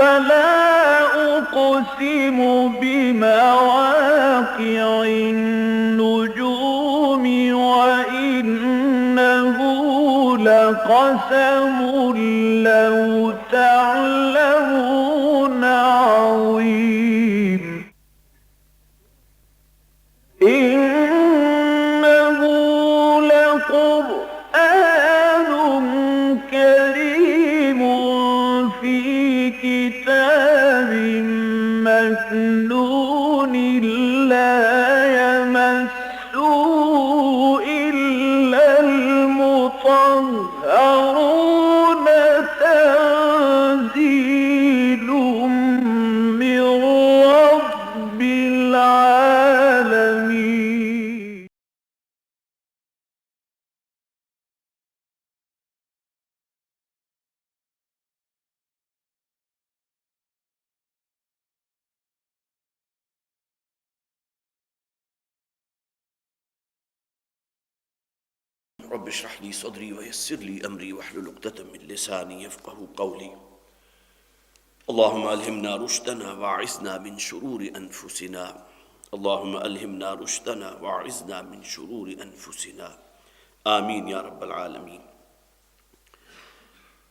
فلا أقسم بمواقع النجوم وإنه لقسم لو تعلمون عظيم إنه لقرآن كريم في كتاب مكنون لا يمسه إلا المطهرون تنزيل من رب العالمين. رب اشرح لي صدري ويسر لي أمري واحلل عقدة من لساني يفقهوا قولي. اللهم ألهمنا رشدنا واعذنا من شرور أنفسنا. اللهم ألهمنا رشدنا واعذنا من شرور أنفسنا. آمین یا رب العالمین.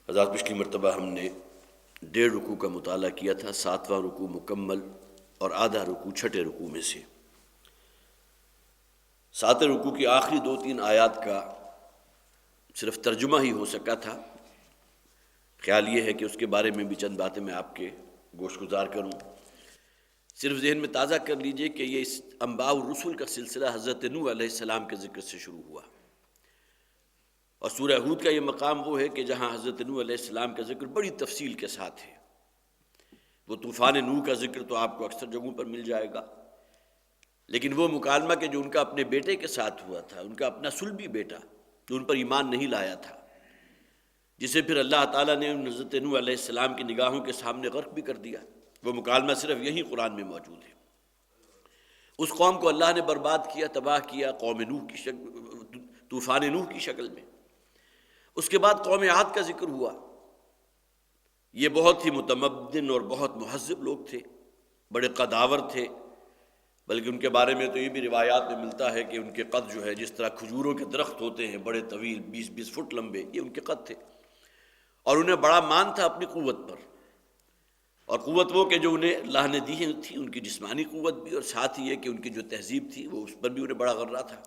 حضرات پچھلی مرتبہ ہم نے 1.5 رکوع کا مطالعہ کیا تھا، 7واں رکوع مکمل اور آدھا رکوع چھٹے رکوع میں سے. 7 رکوع کی آخری 2-3 آیات کا صرف ترجمہ ہی ہو سکا تھا. خیال یہ ہے کہ اس کے بارے میں بھی چند باتیں میں آپ کے گوش گزار کروں. صرف ذہن میں تازہ کر لیجئے کہ یہ اس انباء الرسل کا سلسلہ حضرت نوح علیہ السلام کے ذکر سے شروع ہوا، اور سورہ ہود کا یہ مقام وہ ہے کہ جہاں حضرت نوح علیہ السلام کا ذکر بڑی تفصیل کے ساتھ ہے. وہ طوفان نوح کا ذکر تو آپ کو اکثر جگہوں پر مل جائے گا، لیکن وہ مکالمہ کہ جو ان کا اپنے بیٹے کے ساتھ ہوا تھا، ان کا اپنا صلبی بیٹا جو ان پر ایمان نہیں لایا تھا، جسے پھر اللہ تعالیٰ نے حضرت نوح علیہ السلام کی نگاہوں کے سامنے غرق بھی کر دیا، وہ مکالمہ صرف یہی قرآن میں موجود ہے. اس قوم کو اللہ نے برباد کیا، تباہ کیا قوم نوح کی شکل، طوفان نوح کی شکل میں. اس کے بعد قوم عاد کا ذکر ہوا. یہ بہت ہی متمدن اور بہت مہذب لوگ تھے، بڑے قداور تھے، بلکہ ان کے بارے میں تو یہ بھی روایات میں ملتا ہے کہ ان کے قد جو ہے جس طرح کھجوروں کے درخت ہوتے ہیں بڑے طویل 20-20 فٹ لمبے، یہ ان کے قد تھے. اور انہیں بڑا مان تھا اپنی قوت پر، اور قوت وہ کہ جو انہیں اللہ نے دی تھی، ان کی جسمانی قوت بھی، اور ساتھ ہی یہ کہ ان کی جو تہذیب تھی وہ اس پر بھی انہیں بڑا غرہ تھا.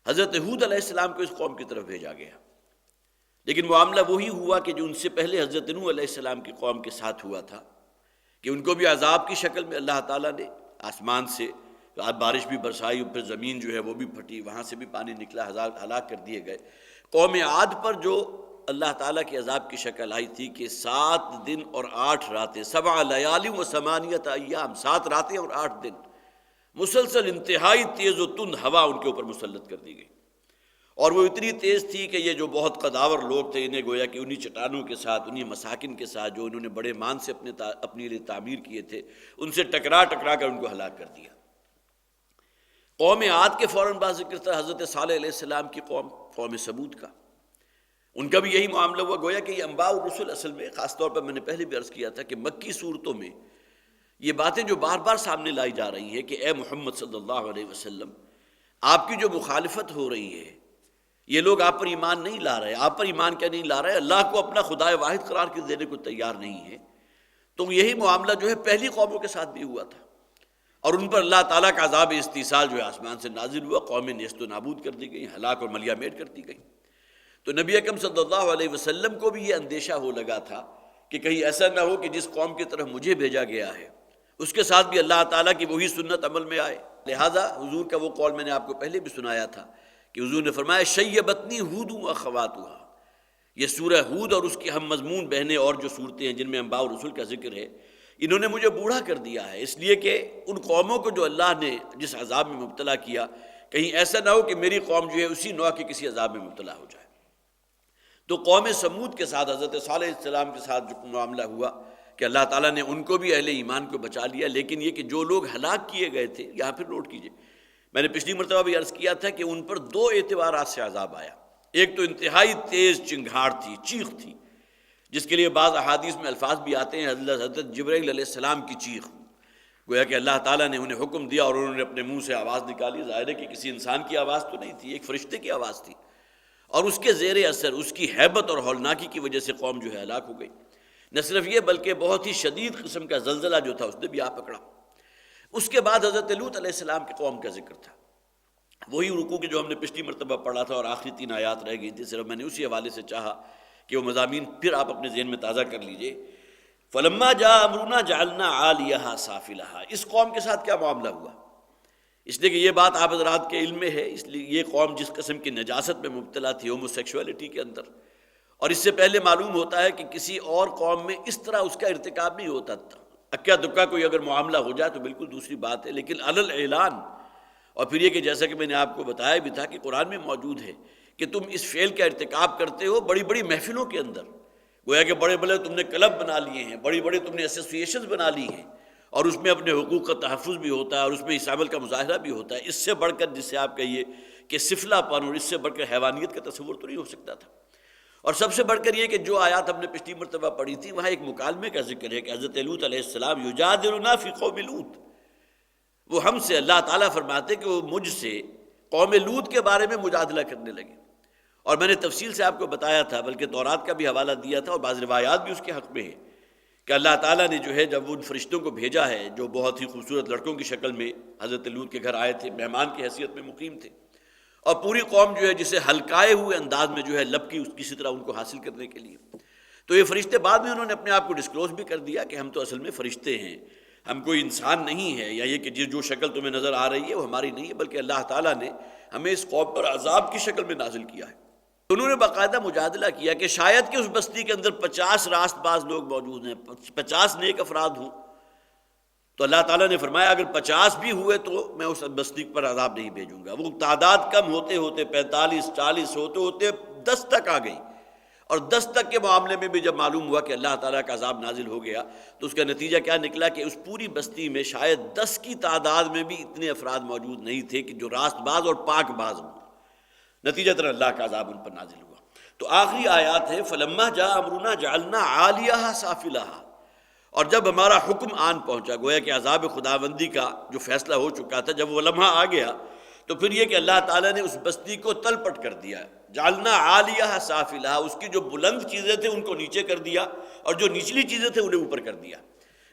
حضرت ہود علیہ السلام کو اس قوم کی طرف بھیجا گیا، لیکن معاملہ وہی ہوا کہ جو ان سے پہلے حضرت نوح علیہ السلام کی قوم کے ساتھ ہوا تھا، کہ ان کو بھی عذاب کی شکل میں اللہ تعالیٰ نے آسمان سے بارش بھی برسائی، پھر زمین جو ہے وہ بھی پھٹی، وہاں سے بھی پانی نکلا، ہلاک کر دیے گئے. قوم عاد پر جو اللہ تعالیٰ کی عذاب کی شکل آئی تھی کہ 7 دن اور 8 راتیں، 7 لیال و 8 ایام، 7 راتیں اور 8 دن مسلسل انتہائی تیز و تند ہوا ان کے اوپر مسلط کر دی گئی. اور وہ اتنی تیز تھی کہ یہ جو بہت قداور لوگ تھے، انہیں گویا کہ انہی چٹانوں کے ساتھ، انہی مساکن کے ساتھ جو انہوں نے بڑے مان سے اپنے لیے تعمیر کیے تھے، ان سے ٹکرا کر ان کو ہلاک کر دیا. قوم عاد کے فوراً بعد ذکر تھا حضرت صالح علیہ السلام کی قوم سمود کا. ان کا بھی یہی معاملہ ہوا. گویا کہ یہ انباء الرسل اصل میں، خاص طور پر میں نے پہلے بھی عرض کیا تھا کہ مکی صورتوں میں یہ باتیں جو بار بار سامنے لائی جا رہی ہیں کہ اے محمد صلی اللہ علیہ وسلم، آپ کی جو مخالفت ہو رہی ہے، یہ لوگ آپ پر ایمان نہیں لا رہے. آپ پر ایمان کیا نہیں لا رہے؟ اللہ کو اپنا خدا واحد قرار کے دینے کو تیار نہیں ہے. تو یہی معاملہ جو ہے پہلی قوموں کے ساتھ بھی ہوا تھا، اور ان پر اللہ تعالیٰ کا عذاب استیصال جو ہے آسمان سے نازل ہوا. قومیں نیست و نابود کر دی گئی، ہلاک اور ملیہ میٹ کر دی گئی. تو نبی اکرم صلی اللہ علیہ وسلم کو بھی یہ اندیشہ ہو لگا تھا کہ کہیں ایسا نہ ہو کہ جس قوم کی طرف مجھے بھیجا گیا ہے اس کے ساتھ بھی اللہ تعالیٰ کی وہی سنت عمل میں آئے. لہٰذا حضور کا وہ قول میں نے آپ کو پہلے بھی سنایا تھا کہ حضور نے فرمایا شیبتنی ہود و اخواتها. یہ سورہ ہود اور اس کی ہم مضمون بہنیں اور جو صورتیں ہیں جن میں انباء الرسل کا ذکر ہے، انہوں نے مجھے بوڑھا کر دیا ہے، اس لیے کہ ان قوموں کو جو اللہ نے جس عذاب میں مبتلا کیا، کہیں ایسا نہ ہو کہ میری قوم جو ہے اسی نوع کے کسی عذاب میں مبتلا ہو جائے. تو قوم سمود کے ساتھ حضرت صالح علیہ السلام کے ساتھ جو معاملہ ہوا کہ اللہ تعالیٰ نے ان کو بھی اہل ایمان کو بچا لیا، لیکن یہ کہ جو لوگ ہلاک کیے گئے تھے، یہاں پھر نوٹ کیجئے، میں نے پچھلی مرتبہ بھی عرض کیا تھا کہ ان پر 2 اعتبارات سے عذاب آیا. ایک تو انتہائی تیز چنگھاڑ تھی، چیخ تھی، جس کے لیے بعض احادیث میں الفاظ بھی آتے ہیں حضرت جبرائیل علیہ السلام کی چیخ، گویا کہ اللہ تعالیٰ نے انہیں حکم دیا اور انہوں نے اپنے منہ سے آواز نکالی. ظاہر ہے کہ کسی انسان کی آواز تو نہیں تھی، ایک فرشتے کی آواز تھی، اور اس کے زیر اثر اس کی ہیبت اور ہولناکی کی وجہ سے قوم جو ہے ہلاک ہو گئی. نہ صرف یہ بلکہ بہت ہی شدید قسم کا زلزلہ جو تھا اس نے بھی آ پکڑا. اس کے بعد حضرت لوط علیہ السلام کی قوم کا ذکر تھا، وہی رکوع کے جو ہم نے پچھلی مرتبہ پڑھا تھا اور آخری 3 آیات رہ گئی تھی. صرف میں نے اسی حوالے سے چاہا کہ وہ مضامین پھر آپ اپنے ذہن میں تازہ کر لیجئے. فلما جاء امرنا جعلنا عالیہا سافلہا، اس قوم کے ساتھ کیا معاملہ ہوا؟ اس لیے کہ یہ بات آپ حضرات کے علم میں ہے، اس لیے یہ قوم جس قسم کی نجاست میں مبتلا تھی، ہومو سیکشولیٹی کے اندر، اور اس سے پہلے معلوم ہوتا ہے کہ کسی اور قوم میں اس طرح اس کا ارتکاب نہیں ہوتا تھا. اکا دکا کوئی اگر معاملہ ہو جائے تو بالکل دوسری بات ہے، لیکن علی الاعلان. اور پھر یہ کہ جیسا کہ میں نے آپ کو بتایا بھی تھا کہ قرآن میں موجود ہے کہ تم اس فعل کا ارتکاب کرتے ہو بڑی بڑی محفلوں کے اندر، گویا کہ بڑے بڑے تم نے کلب بنا لیے ہیں، بڑی بڑی تم نے ایسوسیشنز بنا لی ہیں، اور اس میں اپنے حقوق کا تحفظ بھی ہوتا ہے اور اس میں حصہ عمل کا مظاہرہ بھی ہوتا ہے. اس سے بڑھ کر جسے آپ کہیے کہ سفلا پن اور اس سے بڑھ کر حیوانیت کا تصور تو نہیں ہو سکتا تھا. اور سب سے بڑھ کر یہ کہ جو آیات ہم نے پچھلی مرتبہ پڑھی تھی وہاں ایک مکالمے کا ذکر ہے کہ حضرت لوط علیہ السلام یجادلنا فی قوم لوط، وہ ہم سے اللہ تعالیٰ فرماتے کہ وہ مجھ سے قوم لوط کے بارے میں مجادلہ کرنے لگے. اور میں نے تفصیل سے آپ کو بتایا تھا، بلکہ تورات کا بھی حوالہ دیا تھا اور بعض روایات بھی اس کے حق میں ہیں کہ اللہ تعالیٰ نے جو ہے جب ان فرشتوں کو بھیجا ہے جو بہت ہی خوبصورت لڑکوں کی شکل میں حضرت لوط کے گھر آئے تھے، مہمان کی حیثیت میں مقیم تھے، اور پوری قوم جو ہے جسے ہلکائے ہوئے انداز میں جو ہے لب کی کسی طرح ان کو حاصل کرنے کے لیے، تو یہ فرشتے بعد میں انہوں نے اپنے آپ کو ڈسکلوز بھی کر دیا کہ ہم تو اصل میں فرشتے ہیں، ہم کوئی انسان نہیں ہے، یا یہ کہ جو شکل تمہیں نظر آ رہی ہے وہ ہماری نہیں ہے، بلکہ اللہ تعالیٰ نے ہمیں اس قوم پر عذاب کی شکل میں نازل کیا ہے. انہوں نے باقاعدہ مجادلہ کیا کہ شاید کہ اس بستی کے اندر 50 راست باز لوگ موجود ہیں، 50 نیک افراد ہوں. تو اللہ تعالیٰ نے فرمایا اگر 50 بھی ہوئے تو میں اس بستی پر عذاب نہیں بھیجوں گا. وہ تعداد کم ہوتے ہوتے 45 40 ہوتے ہوتے 10 تک آ گئی، اور 10 تک کے معاملے میں بھی جب معلوم ہوا کہ اللہ تعالیٰ کا عذاب نازل ہو گیا تو اس کا نتیجہ کیا نکلا کہ اس پوری بستی میں شاید 10 کی تعداد میں بھی اتنے افراد موجود نہیں تھے کہ جو راست باز اور پاک باز ہوں. نتیجتاً اللہ کا عذاب ان پر نازل ہوا. تو آخری آیات ہے فلما جاء امرنا جعلنا عالیہا سافلہا، اور جب ہمارا حکم آن پہنچا، گویا کہ عذاب خداوندی کا جو فیصلہ ہو چکا تھا، جب وہ لمحہ آ گیا تو پھر یہ کہ اللہ تعالیٰ نے اس بستی کو تل پٹ کر دیا. جعلنا عالیہا سافلہا، اس کی جو بلند چیزیں تھیں ان کو نیچے کر دیا اور جو نچلی چیزیں تھیں انہیں اوپر کر دیا.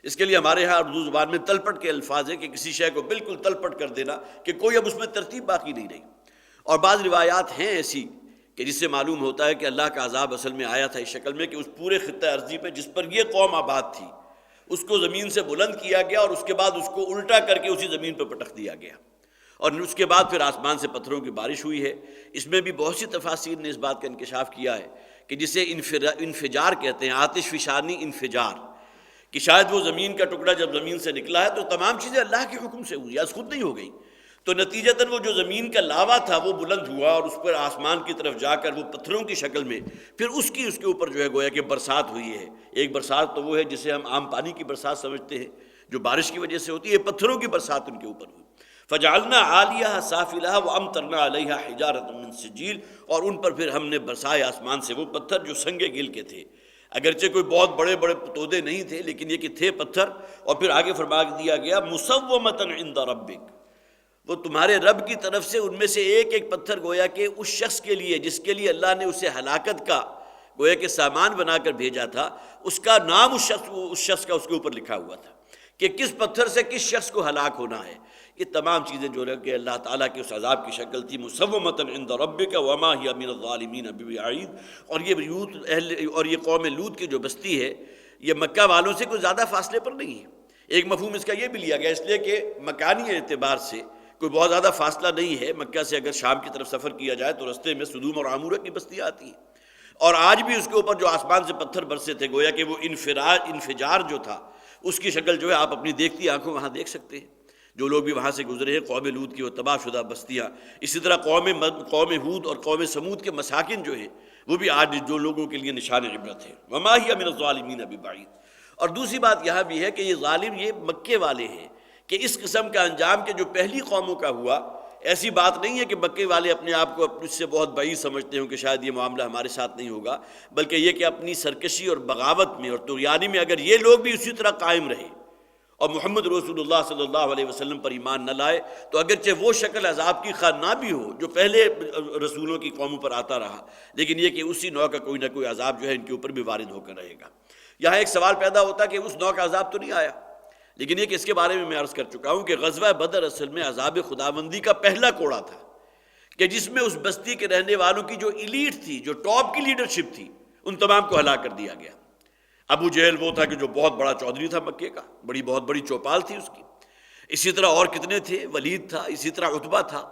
اس کے لیے ہمارے ہاں اردو زبان میں تل پٹ کے الفاظ ہیں کہ کسی شے کو بالکل تل پٹ کر دینا کہ کوئی اب اس میں ترتیب باقی نہیں رہی. اور بعض روایات ہیں ایسی کہ جس سے معلوم ہوتا ہے کہ اللہ کا عذاب اصل میں آیا تھا اس شکل میں کہ اس پورے خطہ ارضی پہ جس پر یہ قوم آباد تھی اس کو زمین سے بلند کیا گیا اور اس کے بعد اس کو الٹا کر کے اسی زمین پہ پٹک دیا گیا، اور اس کے بعد پھر آسمان سے پتھروں کی بارش ہوئی ہے. اس میں بھی بہت سی تفاسیر نے اس بات کا انکشاف کیا ہے کہ جسے انفجار کہتے ہیں، آتش فشانی انفجار، کہ شاید وہ زمین کا ٹکڑا جب زمین سے نکلا ہے تو تمام چیزیں اللہ کے حکم سے ہوئی، از خود نہیں ہو گئی. تو نتیجتاً وہ جو زمین کا لاوا تھا وہ بلند ہوا اور اس پر آسمان کی طرف جا کر وہ پتھروں کی شکل میں پھر اس کے اوپر جو ہے گویا کہ برسات ہوئی ہے. ایک برسات تو وہ ہے جسے ہم عام پانی کی برسات سمجھتے ہیں جو بارش کی وجہ سے ہوتی ہے، پتھروں کی برسات ان کے اوپر ہوئی. فجعلنا عالیہا سافلہا وامطرنا علیہا حجارۃ من سجیل، اور ان پر پھر ہم نے برسائے آسمان سے وہ پتھر جو سنگ گل کے تھے. اگرچہ کوئی بہت بڑے بڑے تودے نہیں تھے لیکن یہ کہ تھے پتھر. اور پھر آگے فرما دیا گیا مسومۃ عند ربک، وہ تمہارے رب کی طرف سے ان میں سے ایک ایک پتھر گویا کہ اس شخص کے لیے جس کے لیے اللہ نے اسے ہلاکت کا گویا کہ سامان بنا کر بھیجا تھا، اس کا نام اس شخص کا اس کے اوپر لکھا ہوا تھا کہ کس پتھر سے کس شخص کو ہلاک ہونا ہے. یہ تمام چیزیں جو کہ اللہ تعالیٰ کے اس عذاب کی شکل تھی. مسومۃ عند ربک وما ہی من الظالمین ببعید. اور یہ قوم لوط کی جو بستی ہے یہ مکہ والوں سے کوئی زیادہ فاصلے پر نہیں ہے. ایک مفہوم اس کا یہ بھی لیا گیا اس لیے کہ مکانی اعتبار سے کوئی بہت زیادہ فاصلہ نہیں ہے. مکہ سے اگر شام کی طرف سفر کیا جائے تو رستے میں سدوم اور عامورہ کی بستیاں آتی ہیں، اور آج بھی اس کے اوپر جو آسمان سے پتھر برسے تھے گویا کہ وہ انفجار جو تھا اس کی شکل جو ہے آپ اپنی دیکھتی آنکھوں وہاں دیکھ سکتے ہیں. جو لوگ بھی وہاں سے گزرے ہیں قوم لوط کی وہ تباہ شدہ بستیاں، اسی طرح قوم ہود اور قوم سمود کے مساکن جو ہیں وہ بھی آج جو لوگوں کے لیے نشان عبرت ہے. وما ہی من الظالمین ببعید. اور دوسری بات یہاں بھی ہے کہ یہ ظالم یہ مکے والے ہیں کہ اس قسم کا انجام کے جو پہلی قوموں کا ہوا، ایسی بات نہیں ہے کہ مکے والے اپنے آپ کو اس سے بہت بعید سمجھتے ہوں کہ شاید یہ معاملہ ہمارے ساتھ نہیں ہوگا، بلکہ یہ کہ اپنی سرکشی اور بغاوت میں اور طغیانی میں اگر یہ لوگ بھی اسی طرح قائم رہے اور محمد رسول اللہ صلی اللہ علیہ وسلم پر ایمان نہ لائے، تو اگرچہ وہ شکل عذاب کی خواہ نہ بھی ہو جو پہلے رسولوں کی قوموں پر آتا رہا، لیکن یہ کہ اسی نوع کا کوئی نہ کوئی عذاب جو ہے ان کے اوپر بھی وارد ہو کر رہے گا۔ یہاں ایک سوال پیدا ہوتا کہ اس نوع کا عذاب تو نہیں آیا، لیکن یہ کہ اس کے بارے میں عرض کر چکا ہوں کہ غزوہ بدر اصل میں عذاب خداوندی کا پہلا کوڑا تھا، کہ جس میں اس بستی کے رہنے والوں کی جو ایلیٹ تھی، جو ٹاپ کی لیڈرشپ تھی، ان تمام کو ہلاک کر دیا گیا۔ ابو جہل وہ تھا کہ جو بہت بڑا چودھری تھا مکے کا، بہت بڑی چوپال تھی اس کی، اسی طرح اور کتنے تھے، ولید تھا، اسی طرح عتبہ تھا،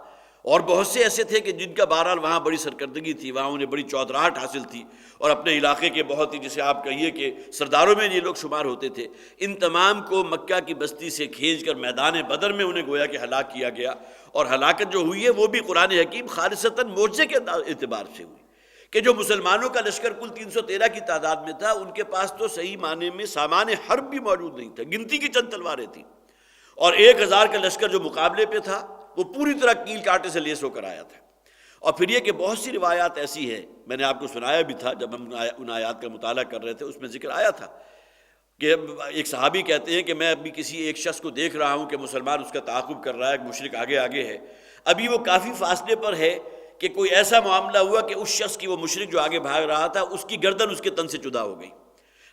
اور بہت سے ایسے تھے کہ جن کا بہرحال وہاں بڑی سرکردگی تھی، وہاں انہیں بڑی چودراہٹ حاصل تھی، اور اپنے علاقے کے بہت ہی جسے آپ کہیے کہ سرداروں میں یہ لوگ شمار ہوتے تھے۔ ان تمام کو مکہ کی بستی سے کھینچ کر میدان بدر میں انہیں گویا کہ ہلاک کیا گیا، اور ہلاکت جو ہوئی ہے وہ بھی قرآن حکیم خالصتاً معجزے کے اعتبار سے ہوئی کہ جو مسلمانوں کا لشکر کل 313 کی تعداد میں تھا، ان کے پاس تو صحیح معنی میں سامان حرب بھی موجود نہیں تھا، گنتی کی چند تلواریں تھیں، اور 1000 کا لشکر جو مقابلے پہ تھا وہ پوری طرح کیل کاٹے سے لیس ہو کر آیا تھا۔ اور پھر یہ کہ بہت سی روایات ایسی ہیں، میں نے آپ کو سنایا بھی تھا جب ہم ان آیات کا مطالعہ کر رہے تھے، اس میں ذکر آیا تھا کہ ایک صحابی کہتے ہیں کہ میں ابھی کسی ایک شخص کو دیکھ رہا ہوں کہ مسلمان اس کا تعاقب کر رہا ہے، مشرک آگے آگے ہے، ابھی وہ کافی فاصلے پر ہے کہ کوئی ایسا معاملہ ہوا کہ اس شخص کی، وہ مشرک جو آگے بھاگ رہا تھا، اس کی گردن اس کے تن سے جدا ہو گئی،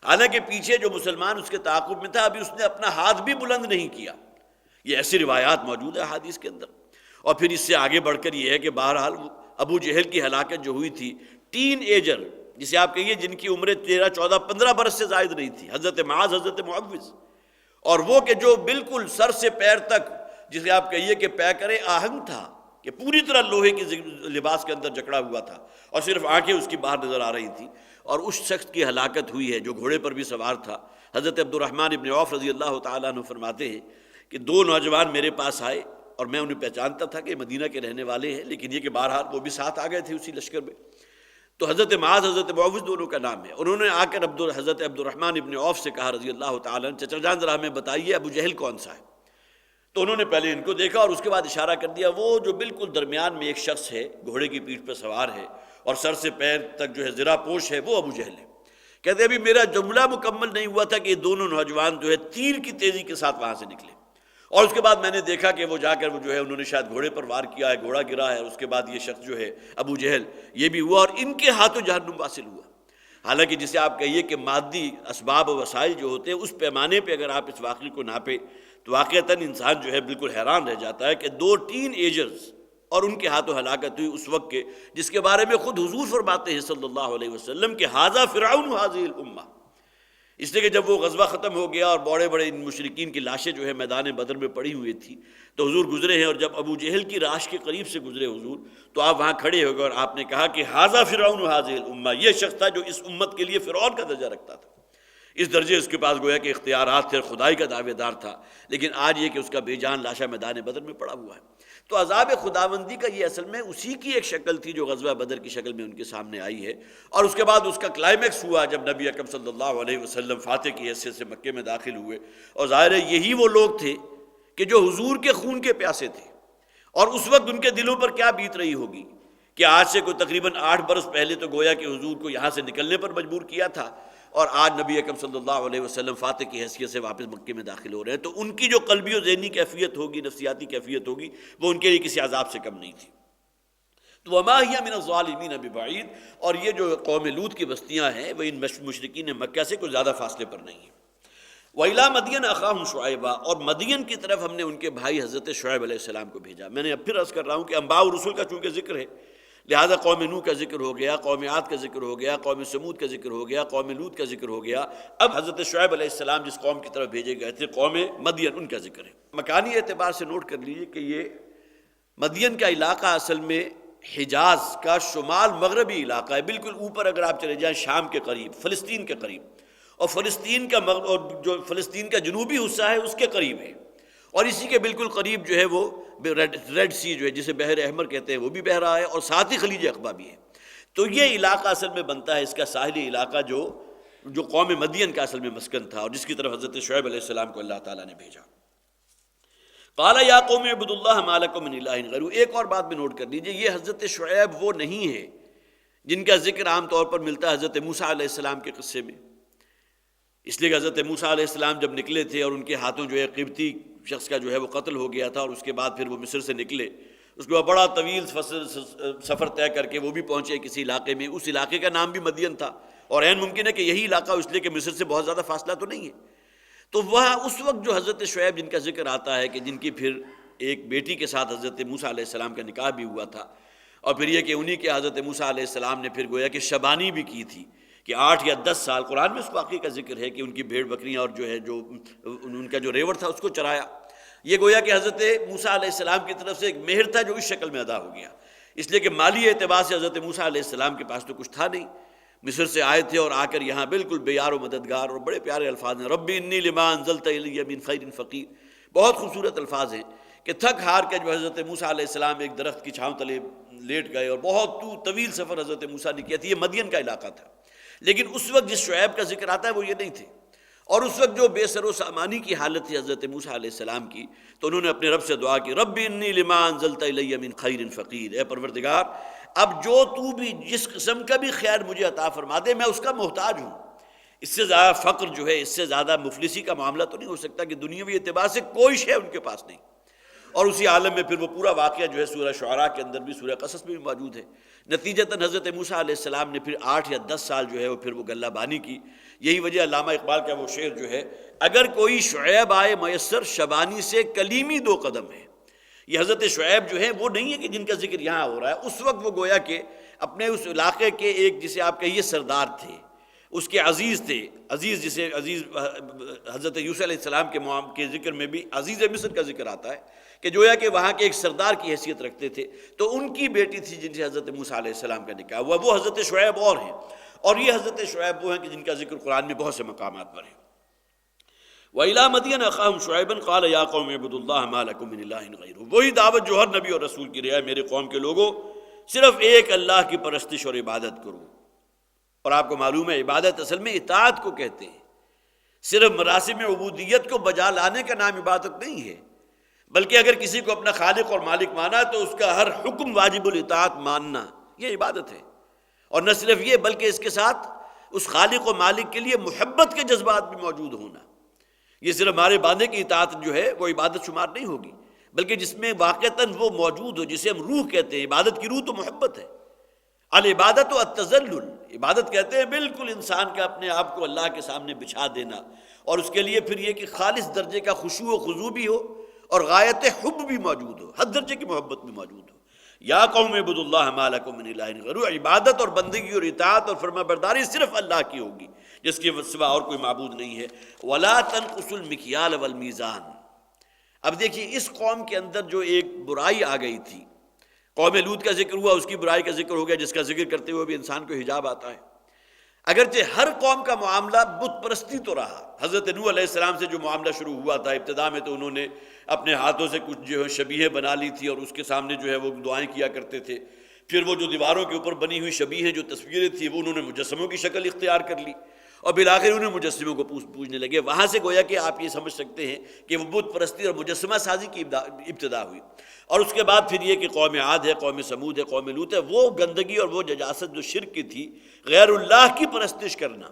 حالانکہ پیچھے جو مسلمان اس کے تعاقب میں تھا ابھی اس نے اپنا ہاتھ بھی بلند نہیں کیا۔ یہ ایسی روایات موجود ہے حدیث کے اندر۔ اور پھر اس سے آگے بڑھ کر یہ ہے کہ بہرحال ابو جہل کی ہلاکت جو ہوئی تھی، ٹین ایجر جسے آپ کہیے جن کی عمریں 13، 14، 15 برس سے زائد نہیں تھی، حضرت معاذ، حضرت معوذ، اور وہ کہ جو بالکل سر سے پیر تک جسے آپ کہیے کہ پیکرے آہنگ تھا، کہ پوری طرح لوہے کی لباس کے اندر جکڑا ہوا تھا اور صرف آنکھیں اس کی باہر نظر آ رہی تھیں، اور اس شخص کی ہلاکت ہوئی ہے جو گھوڑے پر بھی سوار تھا۔ حضرت عبد الرحمن ابن عوف رضی اللہ تعالیٰ عنہ فرماتے ہیں کہ 2 نوجوان میرے پاس آئے اور میں انہیں پہچانتا تھا کہ مدینہ کے رہنے والے ہیں، لیکن یہ کہ بہرحال وہ بھی ساتھ آ گئے تھے اسی لشکر میں۔ تو حضرت معاذ، حضرت معوذ دونوں کا نام ہے، انہوں نے آ کر حضرت عبد الرحمن ابن عوف سے کہا رضی اللہ تعالیٰ عنہ، چچا جان ذرا ہمیں بتائیے ابو جہل کون سا ہے؟ تو انہوں نے پہلے ان کو دیکھا اور اس کے بعد اشارہ کر دیا، وہ جو بالکل درمیان میں ایک شخص ہے، گھوڑے کی پیٹھ پہ سوار ہے اور سر سے پیر تک جو ہے زرہ پوش ہے، وہ ابو جہل ہے۔ کہتے ابھی میرا جملہ مکمل نہیں ہوا تھا کہ یہ دونوں نوجوان جو ہے تیر کی تیزی کے ساتھ وہاں سے نکلے، اور اس کے بعد میں نے دیکھا کہ وہ جا کر وہ جو ہے انہوں نے شاید گھوڑے پر وار کیا ہے، گھوڑا گرا ہے، اور اس کے بعد یہ شخص جو ہے ابو جہل یہ بھی ہوا، اور ان کے ہاتھوں جہنم واصل ہوا۔ حالانکہ جسے آپ کہیے کہ مادی اسباب و وسائل جو ہوتے ہیں اس پیمانے پہ اگر آپ اس واقعے کو ناپیں تو واقعتاً انسان جو ہے بالکل حیران رہ جاتا ہے کہ 2 ٹین ایجرز اور ان کے ہاتھوں ہلاکت ہوئی اس وقت کے، جس کے بارے میں خود حضور فرماتے ہیں صلی اللہ علیہ وسلم کہ ھذا فرعون ھذہ الامہ، اس لیے کہ جب وہ غزوہ ختم ہو گیا اور بڑے بڑے ان مشرکین کی لاشیں جو ہے میدان بدر میں پڑی ہوئی تھی تو حضور گزرے ہیں، اور جب ابو جہل کی لاش کے قریب سے گزرے حضور تو آپ وہاں کھڑے ہو گئے اور آپ نے کہا کہ ھذا فرعون ھذہ الامہ، یہ شخص تھا جو اس امت کے لیے فرعون کا درجہ رکھتا تھا، اس درجے اس کے پاس گویا کہ اختیارات تھے، خدائی کا دعوے دار تھا، لیکن آج یہ کہ اس کا بے جان لاشا میدان بدر میں پڑا ہوا ہے۔ تو عذاب خداوندی کا یہ اصل میں اسی کی ایک شکل تھی جو غزوہ بدر کی شکل میں ان کے سامنے آئی ہے، اور اس کے بعد اس کا کلائمیکس ہوا جب نبی اکرم صلی اللہ علیہ وسلم فاتح کی حیثیت سے مکے میں داخل ہوئے، اور ظاہر ہے یہی وہ لوگ تھے کہ جو حضور کے خون کے پیاسے تھے، اور اس وقت ان کے دلوں پر کیا بیت رہی ہوگی کہ آج سے کوئی تقریباً 8 برس پہلے تو گویا کہ حضور کو یہاں سے نکلنے پر مجبور کیا تھا، اور آج نبی اکرم صلی اللہ علیہ وسلم فاتح کی حیثیت سے واپس مکے میں داخل ہو رہے ہیں، تو ان کی جو قلبی و ذہنی کیفیت ہوگی، نفسیاتی کیفیت ہوگی، وہ ان کے لیے کسی عذاب سے کم نہیں تھی۔ تو وما ہی من الظالمین ببعید، اور یہ جو قوم لوط کی بستیاں ہیں وہ ان مشرکین مکہ سے کوئی زیادہ فاصلے پر نہیں ہیں۔ وَإِلَىٰ مَدْيَنَ أَخَاهُمْ شُعَيْبًا، اور مدین کی طرف ہم نے ان کے بھائی حضرت شعیب علیہ السلام کو بھیجا۔ میں نے اب پھر عرض کر رہا ہوں کہ انباء و رسول کا چونکہ ذکر ہے لہذا قوم نوح کا ذکر ہو گیا، قوم عاد کا ذکر ہو گیا، قوم سمود کا ذکر ہو گیا، قوم لوط کا ذکر ہو گیا، اب حضرت شعیب علیہ السلام جس قوم کی طرف بھیجے گئے تھے قوم مدین، ان کا ذکر ہے۔ مکانی اعتبار سے نوٹ کر لیجیے کہ یہ مدین کا علاقہ اصل میں حجاز کا شمال مغربی علاقہ ہے، بالکل اوپر اگر آپ چلے جائیں شام کے قریب، فلسطین کے قریب، اور فلسطین کا اور جو فلسطین کا جنوبی حصہ ہے اس کے قریب ہے، اور اسی کے بالکل قریب جو ہے وہ ریڈ سی جو ہے جسے بحر احمر کہتے ہیں وہ بھی بہہ رہا ہے، اور ساتھ ہی خلیج عقبہ بھی ہے۔ تو یہ علاقہ اصل میں بنتا ہے اس کا ساحلی علاقہ جو قوم مدین کا اصل میں مسکن تھا، اور جس کی طرف حضرت شعیب علیہ السلام کو اللہ تعالیٰ نے بھیجا۔ قال یا قوم اعبدوا اللہ ما لکم من الہ غیرہ۔ ایک اور بات بھی نوٹ کر لیجیے، یہ حضرت شعیب وہ نہیں ہے جن کا ذکر عام طور پر ملتا ہے حضرت موسیٰ علیہ السلام کے قصے میں، اس لیے کہ حضرت موسیٰ علیہ السلام جب نکلے تھے اور ان کے ہاتھوں جو ہے قبطی شخص کا جو ہے وہ قتل ہو گیا تھا، اور اس کے بعد پھر وہ مصر سے نکلے، اس کے بعد بڑا طویل سفر طے کر کے وہ بھی پہنچے کسی علاقے میں، اس علاقے کا نام بھی مدین تھا، اور عین ممکن ہے کہ یہی علاقہ اس لیے کہ مصر سے بہت زیادہ فاصلہ تو نہیں ہے۔ تو وہاں اس وقت جو حضرت شعیب جن کا ذکر آتا ہے کہ جن کی پھر ایک بیٹی کے ساتھ حضرت موسیٰ علیہ السلام کا نکاح بھی ہوا تھا، اور پھر یہ کہ انہی کے حضرت موسیٰ علیہ السلام نے پھر گویا کہ شبانی بھی کی تھی کہ 8 یا 10 سال، قرآن میں اس واقعے کا ذکر ہے کہ ان کی بھیڑ بکریاں اور جو ہے جو ان کا جو ریوڑ تھا اس کو چرایا۔ یہ گویا کہ حضرت موسیٰ علیہ السلام کی طرف سے ایک مہر تھا جو اس شکل میں ادا ہو گیا، اس لیے کہ مالی اعتبار سے حضرت موسیٰ علیہ السلام کے پاس تو کچھ تھا نہیں، مصر سے آئے تھے اور آ کر یہاں بالکل بے یار و مددگار، اور بڑے پیارے الفاظ ہیں، ربی انی لما انزلت الی من خیر فقیر، بہت خوبصورت الفاظ ہیں کہ تھک ہار کے جو حضرت موسیٰ علیہ السلام ایک درخت کی چھاؤں تلے لیٹ گئے، اور بہت طویل سفر حضرت موسیٰ نے کیا تھا۔ یہ مدین کا علاقہ تھا، لیکن اس وقت جس شعیب کا ذکر آتا ہے وہ یہ نہیں تھے، اور اس وقت جو بے سر و سامانی کی حالت تھی حضرت موسیٰ علیہ السلام کی، تو انہوں نے اپنے رب سے دعا کی، رب انی لما انزلت الی من خیر فقیر، اے پروردگار اب جو تو بھی جس قسم کا بھی خیر مجھے عطا فرما دے میں اس کا محتاج ہوں، اس سے زیادہ فقر جو ہے، اس سے زیادہ مفلسی کا معاملہ تو نہیں ہو سکتا کہ دنیاوی اعتبار سے کوئی شے ان کے پاس نہیں۔ اور اسی عالم میں پھر وہ پورا واقعہ جو ہے سورہ شعراء کے اندر بھی، سورہ قصص میں بھی موجود ہے۔ نتیجتاً حضرت موسیٰ علیہ السلام نے پھر 8 یا 10 سال جو ہے وہ پھر وہ گلہ بانی کی۔ یہی وجہ علامہ اقبال کا وہ شعر جو ہے، اگر کوئی شعیب آئے میسر شبانی سے کلیمی 2 قدم ہے۔ یہ حضرت شعیب جو ہے وہ نہیں ہے کہ جن کا ذکر یہاں ہو رہا ہے، اس وقت وہ گویا کہ اپنے اس علاقے کے ایک جسے آپ کہیے سردار تھے، اس کے عزیز تھے، عزیز جسے عزیز حضرت یوسف علیہ السلام کے ذکر میں بھی عزیز مصر کا ذکر آتا ہے کہ جویا کہ وہاں کے ایک سردار کی حیثیت رکھتے تھے، تو ان کی بیٹی تھی جن سے حضرت موسیٰ علیہ السلام کا نکاح ہوا، وہ حضرت شعیب اور ہیں، اور یہ حضرت شعیب وہ ہیں کہ جن کا ذکر قرآن میں بہت سے مقامات پر ہے۔ وَإِلَىٰ مَدْيَنَ أَخَاهُمْ شُعَيْبًا قَالَ يَا قَوْمِ اعْبُدُوا اللَّهَ مَا لَكُم مِّنْ إِلَٰهٍ غَيْرُهُ۔ وہی دعوت جو ہر نبی اور رسول کی رہا ہے، میرے قوم کے لوگوں صرف ایک اللہ کی پرستش اور عبادت کرو۔ اور آپ کو معلوم ہے عبادت اصل میں اطاعت کو کہتے ہیں، صرف مراسم عبودیت کو بجا لانے کا نام عبادت نہیں ہے، بلکہ اگر کسی کو اپنا خالق اور مالک مانا تو اس کا ہر حکم واجب الاطاعت ماننا، یہ عبادت ہے۔ اور نہ صرف یہ بلکہ اس کے ساتھ اس خالق و مالک کے لیے محبت کے جذبات بھی موجود ہونا۔ یہ صرف ہمارے باندھے کی اطاعت جو ہے وہ عبادت شمار نہیں ہوگی، بلکہ جس میں واقعتاً وہ موجود ہو جسے ہم روح کہتے ہیں۔ عبادت کی روح تو محبت ہے۔ العبادت و التذلل، عبادت کہتے ہیں بالکل انسان کا اپنے آپ کو اللہ کے سامنے بچھا دینا، اور اس کے لیے پھر یہ کہ خالص درجے کا خشوع و خضوع بھی ہو اور غایت حب بھی موجود ہو، حد درجے کی محبت بھی موجود ہو۔ یا قوم اعبدوا اللہ ما لکم من الہ غیرہ، عبادت اور بندگی اور اطاعت اور فرما برداری صرف اللہ کی ہوگی، جس کے سوا اور کوئی معبود نہیں ہے۔ ولا تنقصوا المکیال والمیزان۔ اب دیکھیے اس قوم کے اندر جو ایک برائی آ گئی تھی، قوم لوط کا ذکر ہوا، اس کی برائی کا ذکر ہو گیا، جس کا ذکر کرتے ہوئے بھی انسان کو حجاب آتا ہے۔ اگرچہ ہر قوم کا معاملہ بت پرستی تو رہا، حضرت نوح علیہ السلام سے جو معاملہ شروع ہوا تھا، ابتدا میں تو انہوں نے اپنے ہاتھوں سے کچھ جو ہے شبیہیں بنا لی تھی اور اس کے سامنے جو ہے وہ دعائیں کیا کرتے تھے، پھر وہ جو دیواروں کے اوپر بنی ہوئی شبیہیں جو تصویریں تھیں وہ انہوں نے مجسموں کی شکل اختیار کر لی، اور بالآخر انہیں مجسموں کو پوجنے لگے۔ وہاں سے گویا کہ آپ یہ سمجھ سکتے ہیں کہ وہ بت پرستی اور مجسمہ سازی کی ابتدا ہوئی، اور اس کے بعد پھر یہ کہ قوم عاد ہے، قوم سمود ہے، قوم لوط ہے، وہ گندگی اور وہ نجاست جو شرک کی تھی، غیر اللہ کی پرستش کرنا،